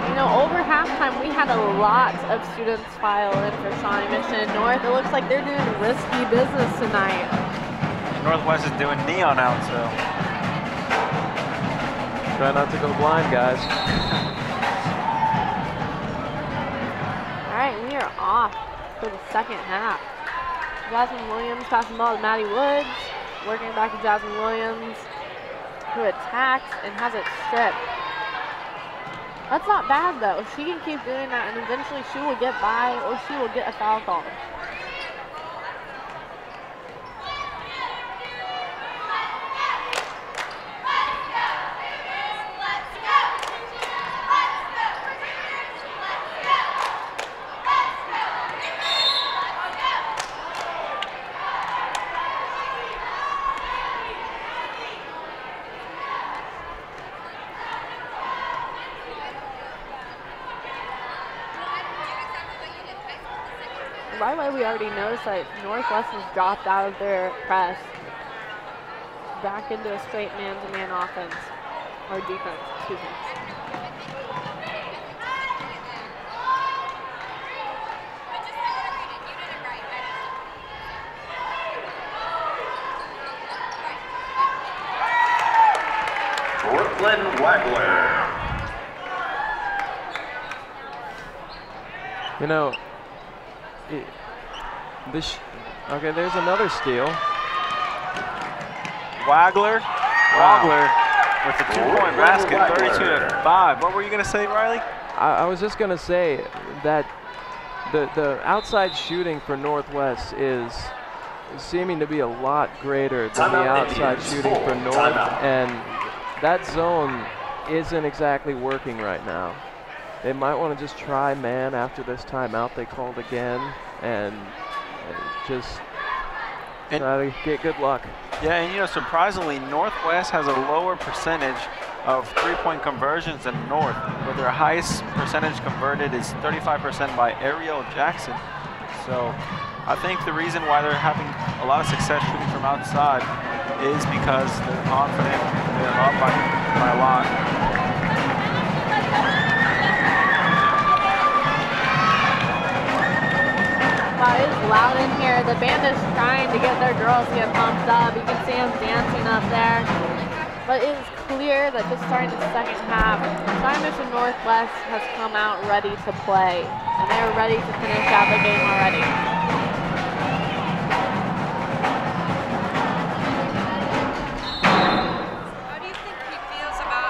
You know, over halftime we had a lot of students file in for Shawnee Mission North. It looks like they're doing risky business tonight. Northwest is doing neon out, so. Try not to go blind, guys. All right, we are off for the second half. Jasmine Williams passing the ball to Maddie Woods. Working it back to Jasmine Williams, who attacks and has it stripped. That's not bad though. She can keep doing that and eventually she will get by or she will get a foul call. Right away, we already noticed that Northwest has dropped out of their press back into a straight man-to-man offense, or defense, excuse me. Brooklyn Wagler. You know, okay, there's another steal. Wagler with a 2-point basket, 32-5. What were you going to say, Riley? I was just going to say that the outside shooting for Northwest is seeming to be a lot greater than the outside shooting for North, and that zone isn't exactly working right now. They might want to just try man after this timeout they called again and just try to get good luck. Yeah, and you know, surprisingly, Northwest has a lower percentage of three-point conversions than North, but their highest percentage converted is 35% by Ariel Jackson. So I think the reason why they're having a lot of success shooting from outside is because they're confident, they're up by a lot. Wow, it's loud in here. The band is trying to get their girls to get pumped up. You can see them dancing up there. But it is clear that just starting the second half, Shawnee Mission Northwest has come out ready to play. And they're ready to finish out the game already. How do you think he feels about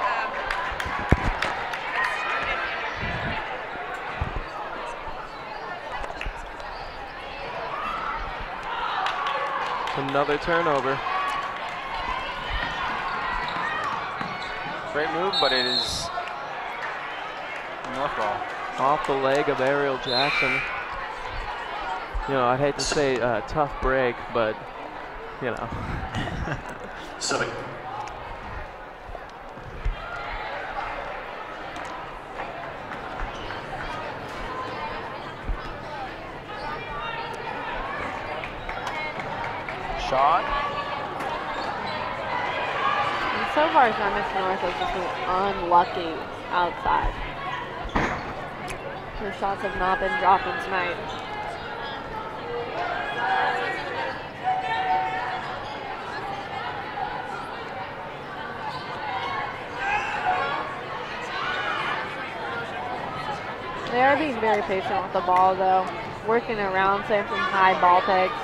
Another turnover. Great move, but it is North ball. Off the leg of Ariel Jackson. You know, I'd hate to say tough break, but, you know. Silly. Shot. And so far, Shawnee Mission North has just been unlucky outside. Their shots have not been dropping tonight. They are being very patient with the ball, though. Working around, saying some high ball takes.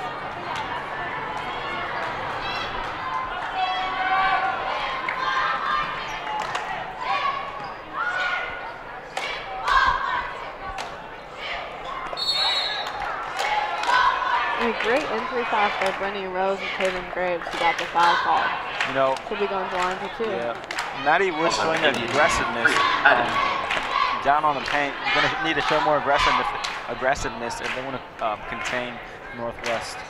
A great entry pass by Brenny Rose and Taylor Graves, who got the foul call. You know, She'll be going to line for 2. yeah, Maddie Wood showing that aggressiveness down on the paint. You're going to need to show more aggressiveness if they want to contain Northwest.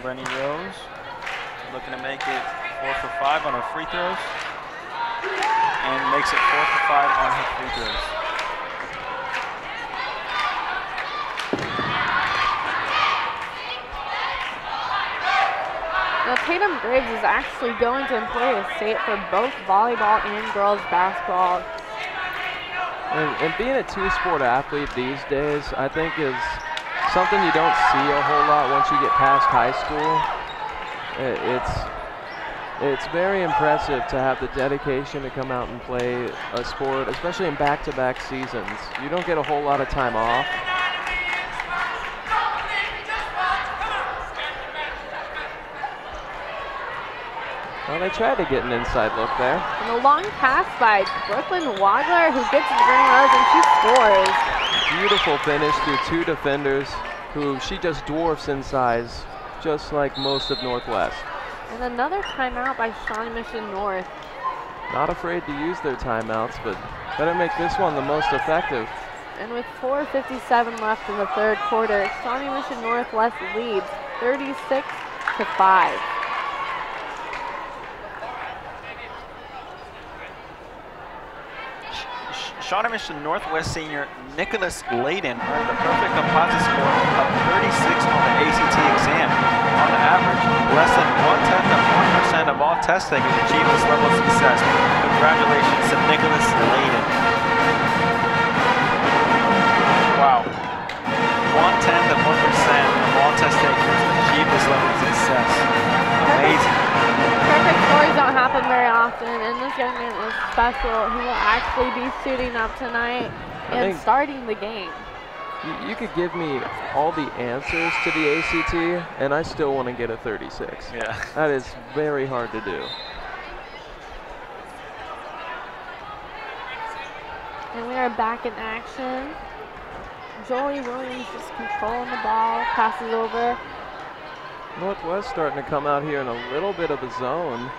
Brenny Rose looking to make it 4 for 5 on her free throws, and makes it 4 for 5 on her free throws. Now Tatum Graves is actually going to employ a state for both volleyball and girls basketball. And being a two-sport athlete these days, I think is something you don't see a whole lot once you get past high school. It's very impressive to have the dedication to come out and play a sport, especially in back-to-back seasons. You don't get a whole lot of time off. Well, they tried to get an inside look there. And a long pass by Brooklyn Wagler, who gets to Brittany Rose, and she scores. Beautiful finish through 2 defenders who she just dwarfs in size, just like most of Northwest. And another timeout by Shawnee Mission North. Not afraid to use their timeouts, but better make this one the most effective. And with 4:57 left in the third quarter, Shawnee Mission Northwest leads 36-5. Shawnee Mission Northwest senior Nicholas Layden earned the perfect composite score of 36 on the ACT exam. On average, less than 0.1% of all test takers achieve this level of success. Congratulations to Nicholas Layden. Wow. 0.1% of all test takers achieve this level of success. Amazing. Perfect scores don't happen very often, and this young man is special. He will actually be suiting up tonight and starting the game. You could give me all the answers to the ACT, and I still want to get a 36. Yeah. That is very hard to do. And we are back in action. Jolie Williams just controlling the ball, passes over. Northwest starting to come out here in a little bit of a zone.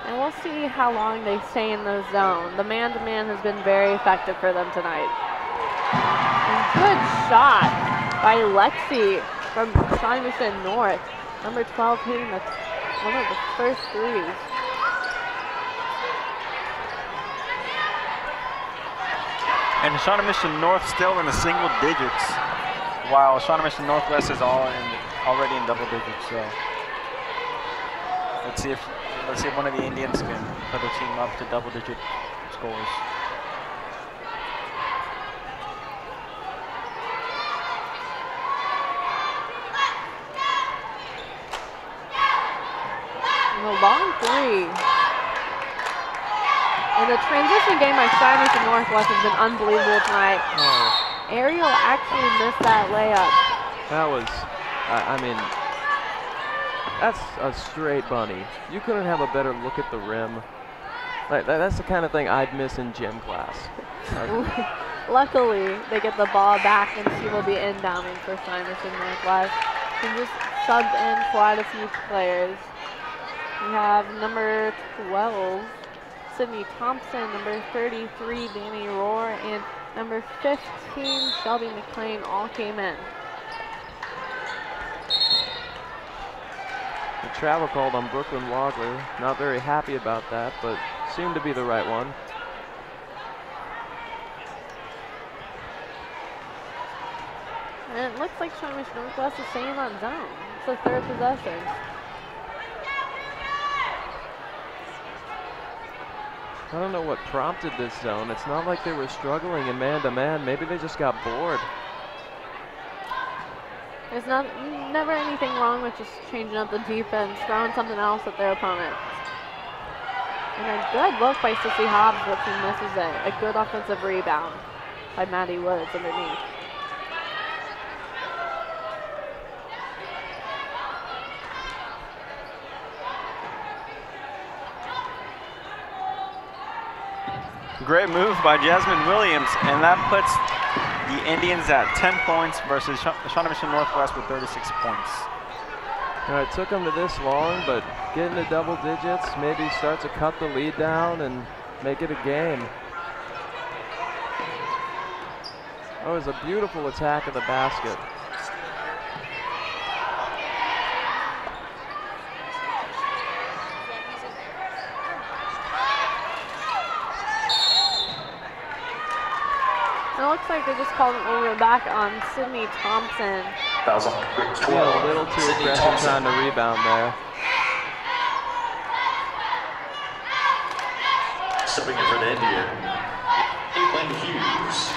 And we'll see how long they stay in the zone. The man-to-man has been very effective for them tonight. And good shot by Lexi from Shawnee Mission North. Number 12 hitting one of the first threes. And Shawnee Mission North still in the single digits, while Shawnee Mission Northwest is already in double digits. So let's see if one of the Indians can put their team up to double-digit scores. And a long three. And the transition game by Shawnee Mission Northwest has been unbelievable tonight. Oh. Ariel actually missed that layup. That was, I mean, that's a straight bunny. You couldn't have a better look at the rim. Like that's the kind of thing I'd miss in gym class. Luckily, they get the ball back, and she will be inbounding for Shawnee Mission Northwest. She just subbed in quite a few players. We have number 12, Sydney Thompson, number 33, Danny Rohr, and number 15, Shelby McLean all came in. The travel called on Brooklyn Wagler. Not very happy about that, but seemed to be the right one. And it looks like Shawnee Mission Northwest is staying on zone. It's the third possession. I don't know what prompted this zone. It's not like they were struggling in man-to-man. Maybe they just got bored. There's never anything wrong with just changing up the defense, throwing something else at their opponent. And a good look by Sissy Hobbs, but she misses it. A good offensive rebound by Maddie Woods underneath. Great move by Jasmine Williams, and that puts The Indians at 10 points versus Shawnee Mission Northwest with 36 points. All right, took them to this long, but getting to double digits, maybe start to cut the lead down and make it a game. Oh, it was a beautiful attack of the basket. It looks like they just called an over back on Sydney Thompson. Yeah, a little too aggressive trying to rebound there. Stepping in for the Indian, Caitlin Hughes.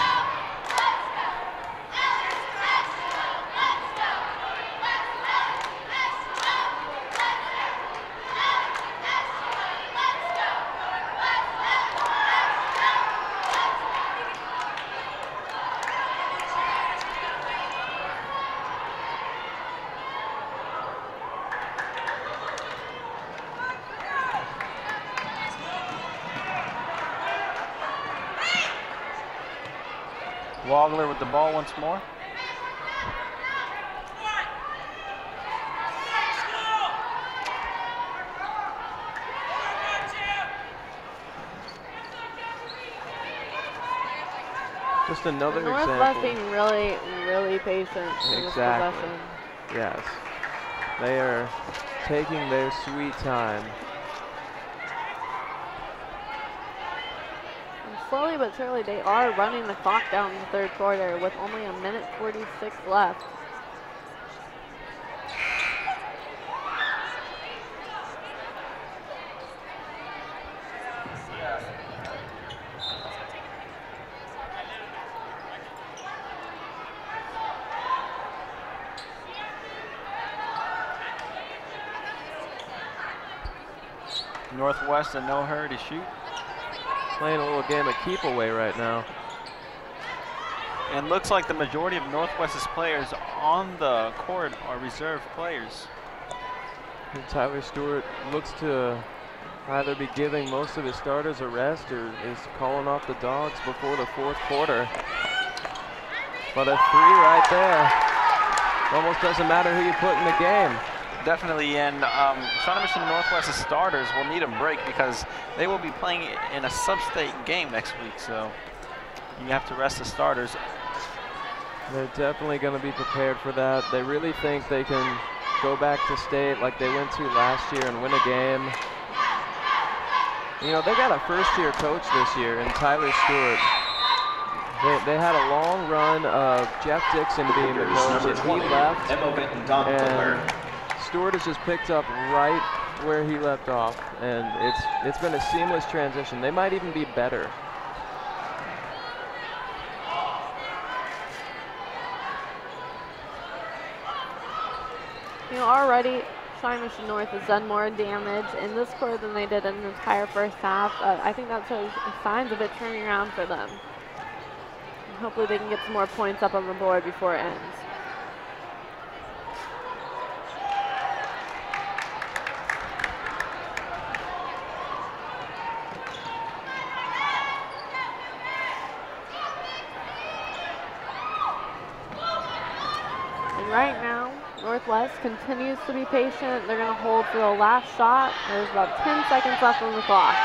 Wagler with the ball once more. Just another Northwest example. being really, really patient in this Exactly. possession. Yes. They are taking their sweet time. And slowly but surely, they are running the clock down in the third quarter with only 1:46 left. Northwest in no hurry to shoot. Playing a little game of keep away right now. And looks like the majority of Northwest's players on the court are reserve players. And Tyler Stewart looks to either be giving most of his starters a rest or is calling off the dogs before the fourth quarter. But a three right there. Almost doesn't matter who you put in the game. Definitely, and Shawnee Mission Northwest's starters will need a break because they will be playing in a sub-state game next week, so you have to rest the starters. They're definitely going to be prepared for that. They really think they can go back to state like they went to last year and win a game. You know, they got a first-year coach this year in Tyler Stewart. They had a long run of Jeff Dixon being the coach, and he left, and Stewart has just picked up right where he left off, and it's been a seamless transition. They might even be better. You know, already Shawnee Mission North has done more damage in this quarter than they did in the entire first half. I think that shows signs of it turning around for them. And hopefully they can get some more points up on the board before it ends. And right now, Northwest continues to be patient. They're going to hold for the last shot. There's about 10 seconds left on the clock.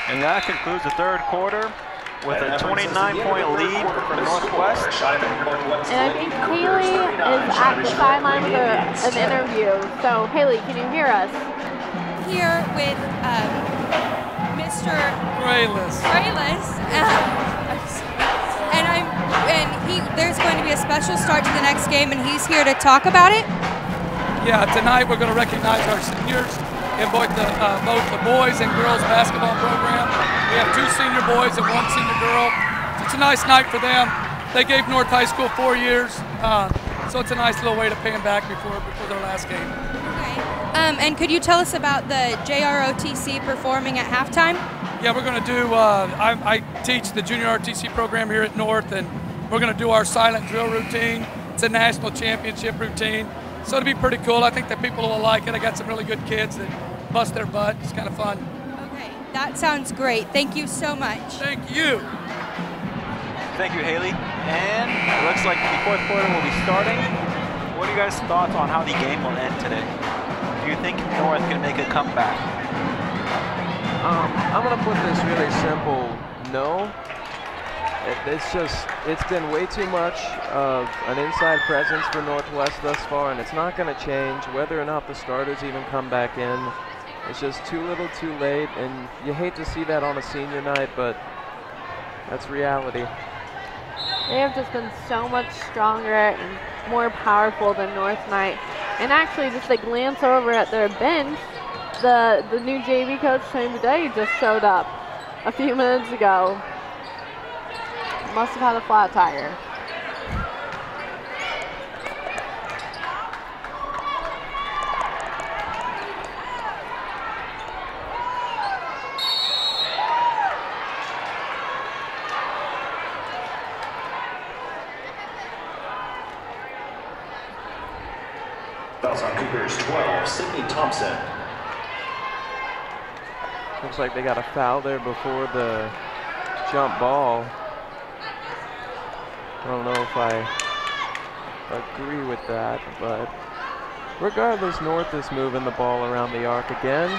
And that concludes the third quarter with a 29-point lead for Northwest. And I think Haley is at the sideline with an interview. So Haley, can you hear us? Here with Mr. Graylis. And there's going to be a special start to the next game, and he's here to talk about it. Yeah, tonight we're going to recognize our seniors in both the boys and girls basketball program. We have 2 senior boys and 1 senior girl. It's a nice night for them. They gave North High School 4 years, so it's a nice little way to pay them back before their last game. Okay. And could you tell us about the JROTC performing at halftime? Yeah, we're going to do, I teach the junior RTC program here at North, and we're going to do our silent drill routine. It's a national championship routine. So it'll be pretty cool. I think that people will like it. I got some really good kids that bust their butt. It's kind of fun. Okay, that sounds great. Thank you so much. Thank you. Thank you, Haley. And it looks like the fourth quarter will be starting. What are you guys' thoughts on how the game will end today? Do you think North can make a comeback? I'm going to put this really simple. No. It's been way too much of an inside presence for Northwest thus far, and it's not going to change whether or not the starters even come back in. It's just too little too late, and you hate to see that on a senior night, but that's reality. They have just been so much stronger and more powerful than North tonight. And actually, just a glance over at their bench, the new JV coach, Shawnee today, just showed up a few minutes ago. Must have had a flat tire. Fouls on Cougars 12, Sydney Thompson. Looks like they got a foul there before the jump ball. I don't know if I agree with that, but regardless, North is moving the ball around the arc again.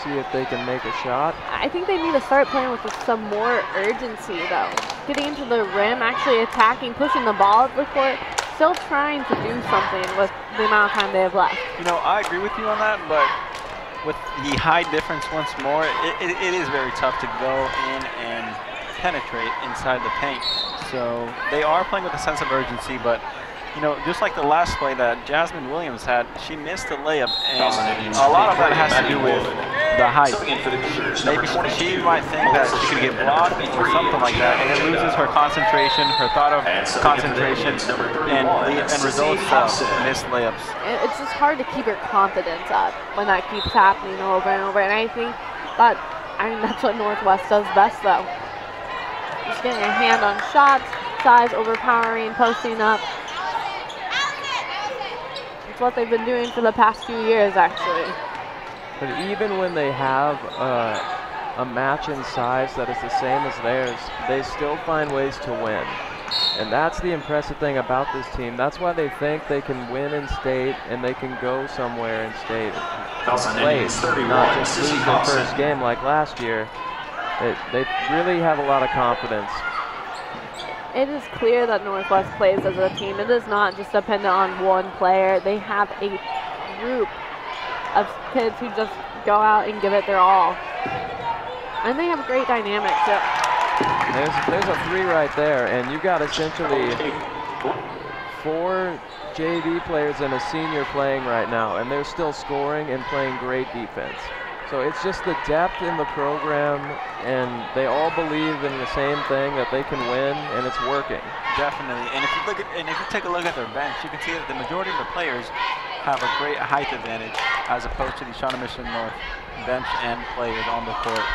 See if they can make a shot. I think they need to start playing with some more urgency, though. Getting into the rim, actually attacking, pushing the ball up the court, still trying to do something with the amount of time they have left. You know, I agree with you on that, but with the height difference once more, it is very tough to go in and penetrate inside the paint. So they are playing with a sense of urgency, but you know, just like the last play that Jasmine Williams had, she missed a layup, and a lot of that has to do with the height. Maybe she might think that she could get blocked or something like that, and it loses her concentration, her thought of concentration, and results missed layups. It's just hard to keep your confidence up when that keeps happening over and over, and I think that, that's what Northwest does best, though. Just getting a hand on shots, size overpowering, posting up. It's what they've been doing for the past few years, actually. But even when they have a match in size that is the same as theirs, they still find ways to win. And that's the impressive thing about this team. That's why they think they can win in state and they can go somewhere in state. Play, not just lose their first game like last year. They really have a lot of confidence. It is clear that Northwest plays as a team. It is not just dependent on one player. They have a group of kids who just go out and give it their all. And they have a great dynamic, too. There's a three right there, and you've got essentially 4 JV players and a senior playing right now, and they're still scoring and playing great defense. So it's just the depth in the program, and they all believe in the same thing, that they can win, and it's working. Definitely. And if you take a look at their bench, you can see that the majority of the players have a great height advantage as opposed to the Shawnee Mission North bench and players on the court.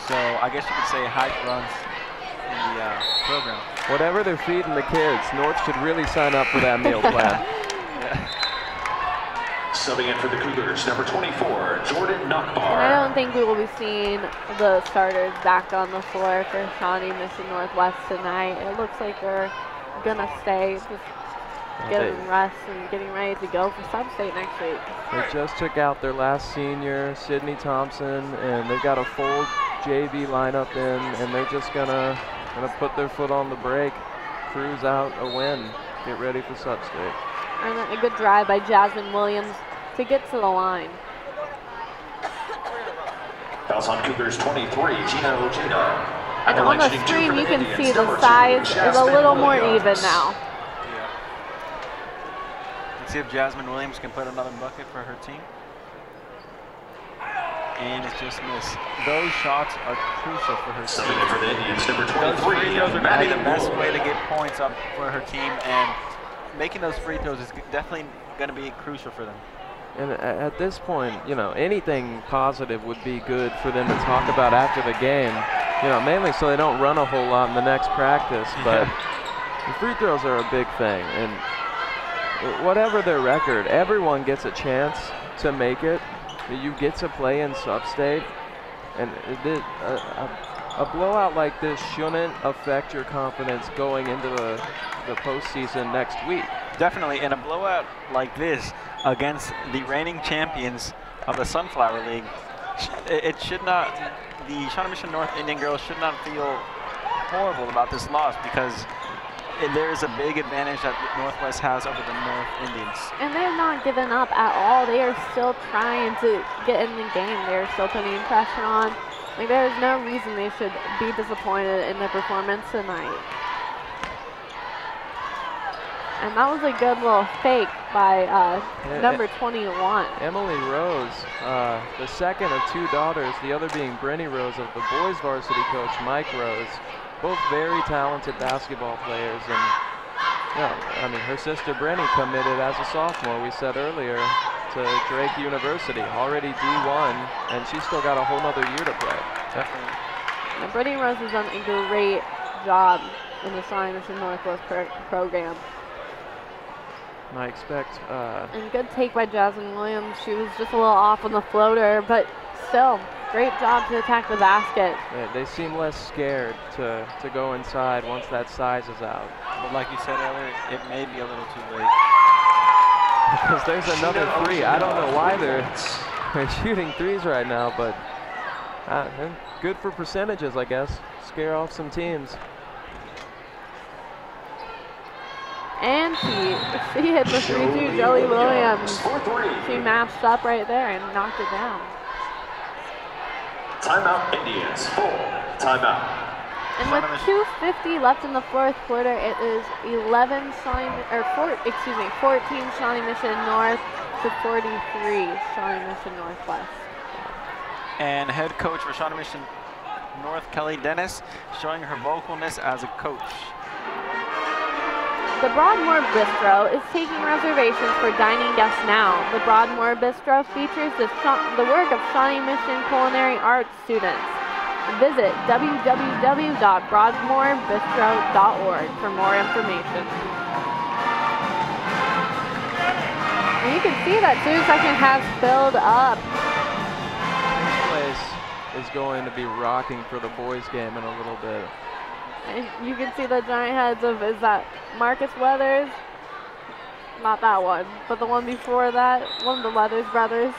So I guess you could say height runs in the program. Whatever they're feeding the kids, North should really sign up for that meal plan. Yeah. Subbing in for the Cougars, number 24, Jordan Nockbar. And I don't think we will be seeing the starters back on the floor for Shawnee Mission Northwest tonight. It looks like they're going to stay, just getting rest and getting ready to go for sub-state next week. They just took out their last senior, Sydney Thompson, and they've got a full JV lineup in, and they're just gonna put their foot on the brake, cruise out a win, get ready for sub-state. And a good drive by Jasmine Williams to get to the line. Fouls on Cougars 23, Gina Ojeda. And on the screen, you can see the size is a little more even now. Yeah. Let's see if Jasmine Williams can put another bucket for her team. And it's just missed. Those shots are crucial for her team. For the Indians, number 23, those free throws are going to be the best way to get points up for her team, and making those free throws is definitely going to be crucial for them. And at this point, you know, anything positive would be good for them to talk about after the game. You know, mainly so they don't run a whole lot in the next practice, but the free throws are a big thing. And whatever their record, everyone gets a chance to make it. You get to play in sub-state, and a blowout like this shouldn't affect your confidence going into the postseason next week. Definitely, in a blowout like this against the reigning champions of the Sunflower League, it should not, the Shawnee Mission North Indian girls should not feel horrible about this loss, because there is a big advantage that Northwest has over the North Indians. And they're not giving up at all. They are still trying to get in the game. They're still putting pressure on. Like, there is no reason they should be disappointed in their performance tonight. And that was a good little fake by number 21. Emily Rose, the second of two daughters, the other being Brenny Rose of the boys varsity coach Mike Rose. Both very talented basketball players, and I mean, her sister Brenny committed as a sophomore, we said earlier, to Drake University, already D1, and she's still got a whole nother year to play. Definitely. And Brittany Rose has done a great job in the Shawnee Mission Northwest program. And I expect... and good take by Jasmine Williams. She was just a little off on the floater, but still, great job to attack the basket. They seem less scared to go inside once that size is out. But like you said earlier, it may be a little too late. Because there's another three. I don't know why they're shooting threes right now, but good for percentages, I guess. Scare off some teams. And she hit the 3-2, Joey Williams. She matched up right there and knocked it down. Timeout Indians, full timeout. And with 2:50 left in the fourth quarter, it is 14 Shawnee Mission North to 43 Shawnee Mission Northwest. And head coach for Shawnee Mission North, Kelly Dennis, showing her vocalness as a coach. The Broadmoor Bistro is taking reservations for dining guests now. The Broadmoor Bistro features the work of Shawnee Mission culinary arts students. Visit www.broadmoorbistro.org for more information. And you can see that student section has filled up. This place is going to be rocking for the boys game in a little bit. And you can see the giant heads of, is that Marcus Weathers? Not that one, but the one before that, one of the Weathers brothers.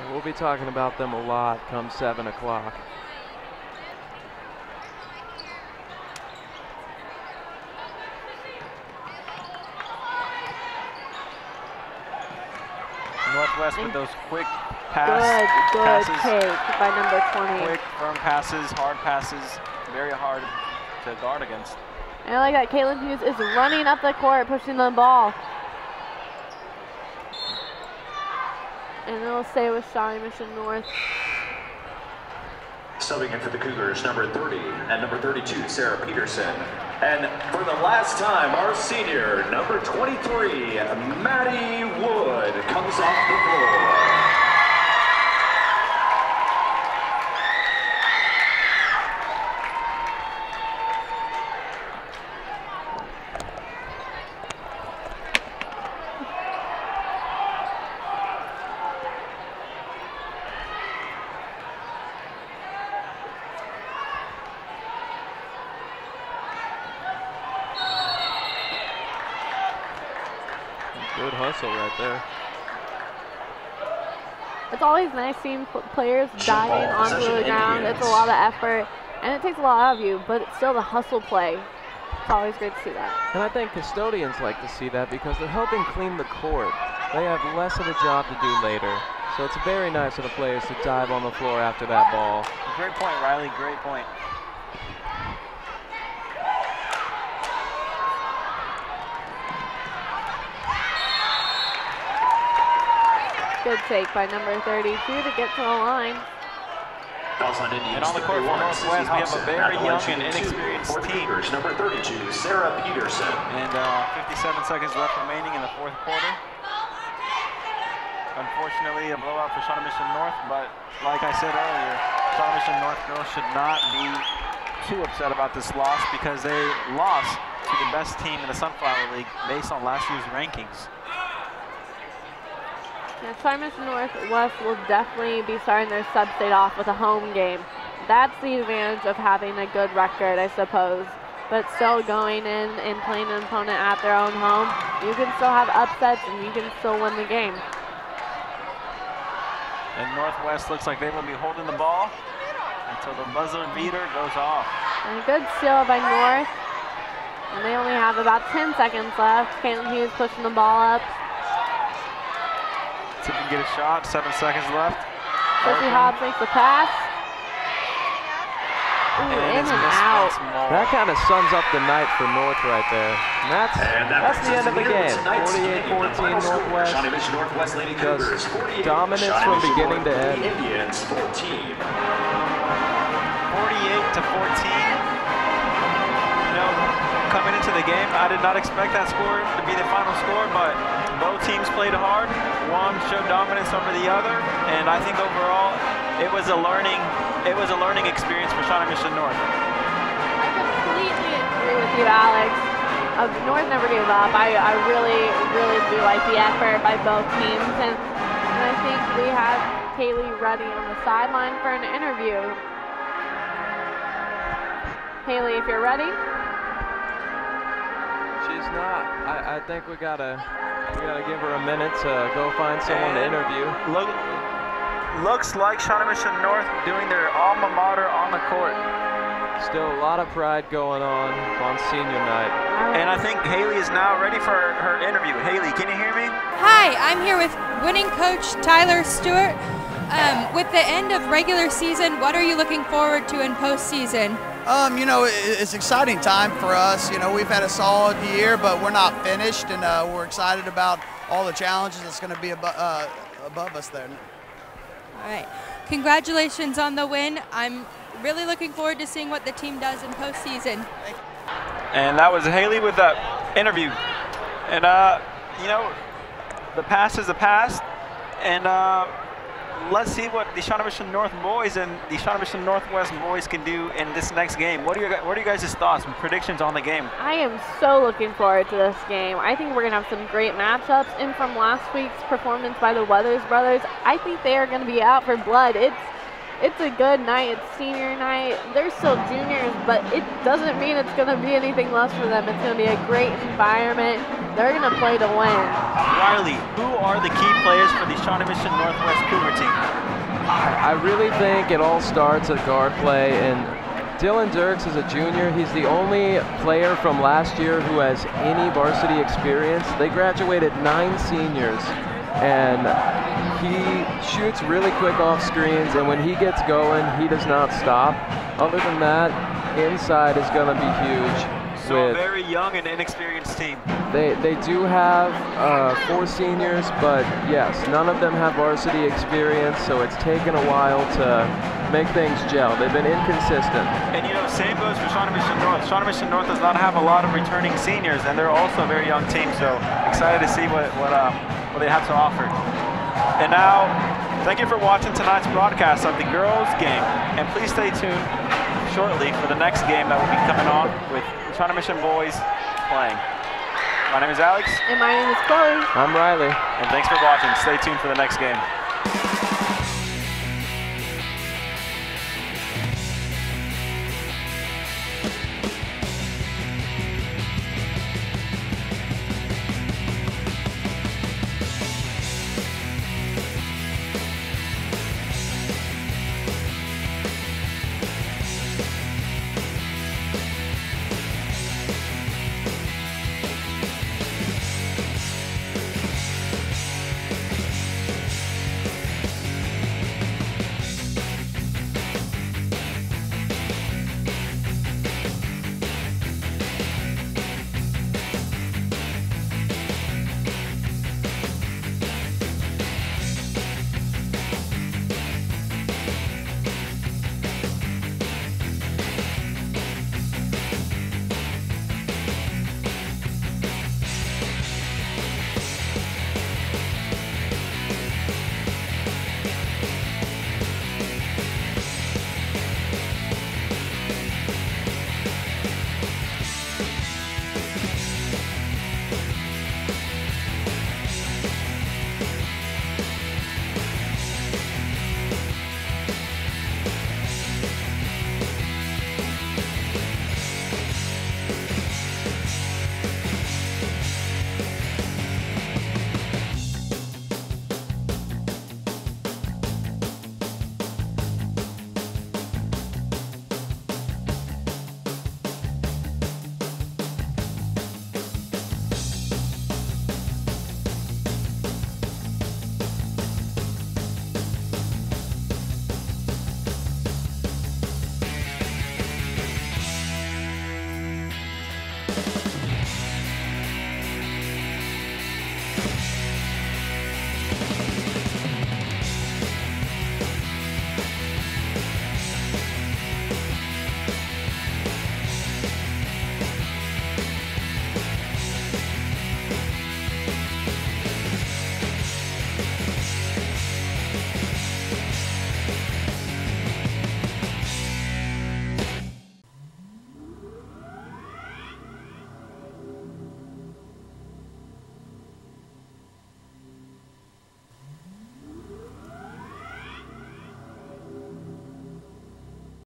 We'll be talking about them a lot come 7 o'clock. Northwest with those quick passes. Good take by number 20. Quick, firm passes, hard passes, very hard to guard against. And I like that Caitlin Hughes is running up the court, pushing the ball. And it'll stay with Shawnee Mission North. Subbing in for the Cougars, number 30 and number 32, Sarah Peterson. And for the last time, our senior, number 23, Maddie Wood, comes off the floor. Good hustle right there. It's always nice seeing players diving onto the ground. It's a lot of effort, and it takes a lot out of you, but it's still the hustle play. It's always great to see that. And I think custodians like to see that because they're helping clean the court. They have less of a job to do later. So it's very nice of the players to dive on the floor after that ball. Great point, Riley, great point. Good take by number 32 to get to the line. And on the court for Northwest, we have a very young and inexperienced team. Number 32, Sarah Peterson. And 57 seconds left remaining in the fourth quarter. Unfortunately, a blowout for Shawnee Mission North, but like I said earlier, Shawnee Mission North girls should not be too upset about this loss because they lost to the best team in the Sunflower League based on last year's rankings. Yeah, Shawnee Mission Northwest will definitely be starting their sub-state off with a home game. That's the advantage of having a good record, I suppose. But still going in and playing an opponent at their own home, you can still have upsets and you can still win the game. And Northwest looks like they will be holding the ball until the buzzer beater goes off. And a good steal by North. And they only have about 10 seconds left. Caitlin Hughes pushing the ball up. See if we can get a shot. 7 seconds left. Sophie Hobbs makes the pass. Ooh, in and out. That kind of sums up the night for North right there. And that's the end of the game. 48-14 Northwest. Shawnee Mission Northwest Lady Cougars. Just dominance from beginning to end. Indians 14. 48 to 14. You know, coming into the game, I did not expect that score to be the final score, but both teams played hard. One showed dominance over the other, and I think overall it was a learning experience for Shawnee Mission North. I completely agree with you, Alex. North never gave up. I really do like the effort by both teams, and I think we have Haley ready on the sideline for an interview. Haley, if you're ready. She's not. I think we gotta give her a minute to go find someone to interview. Looks like Shawnee Mission North doing their alma mater on the court. Still a lot of pride going on senior night. And I think Haley is now ready for her interview. Haley, can you hear me? Hi, I'm here with winning coach Tyler Stewart. With the end of regular season, what are you looking forward to in postseason? You know, it's an exciting time for us. You know, we've had a solid year, but we're not finished, and we're excited about all the challenges that's going to be above us there. All right. Congratulations on the win. I'm really looking forward to seeing what the team does in postseason. And that was Haley with the interview. And, you know, the past is the past. And let's see what the Shawnee Mission North boys and the Shawnee Mission Northwest boys can do in this next game. What are you guys' thoughts and predictions on the game? I am so looking forward to this game. I think we're going to have some great matchups. And from last week's performance by the Weathers brothers, I think they are going to be out for blood. It's a good night. It's senior night. They're still juniors, but it doesn't mean it's going to be anything less for them. It's going to be a great environment. They're going to play to win. Riley, who are the key players for the Shawnee Mission Northwest Cougar team? I really think it all starts at guard play, and Dylan Dirks is a junior. He's the only player from last year who has any varsity experience. They graduated 9 seniors, and he shoots really quick off screens, and when he gets going, he does not stop. Other than that, inside is going to be huge. So a very young and inexperienced team. They do have 4 seniors, but yes, none of them have varsity experience, so it's taken a while to make things gel. They've been inconsistent. And you know, same goes for Shawnee Mission North. Shawnee Mission North does not have a lot of returning seniors, and they're also a very young team, so excited to see what they have to offer. And now, thank you for watching tonight's broadcast of the girls' game, and please stay tuned shortly for the next game that will be coming on with Shawnee Mission boys playing. My name is Alex. And my name is Chloe. I'm Riley. And thanks for watching. Stay tuned for the next game.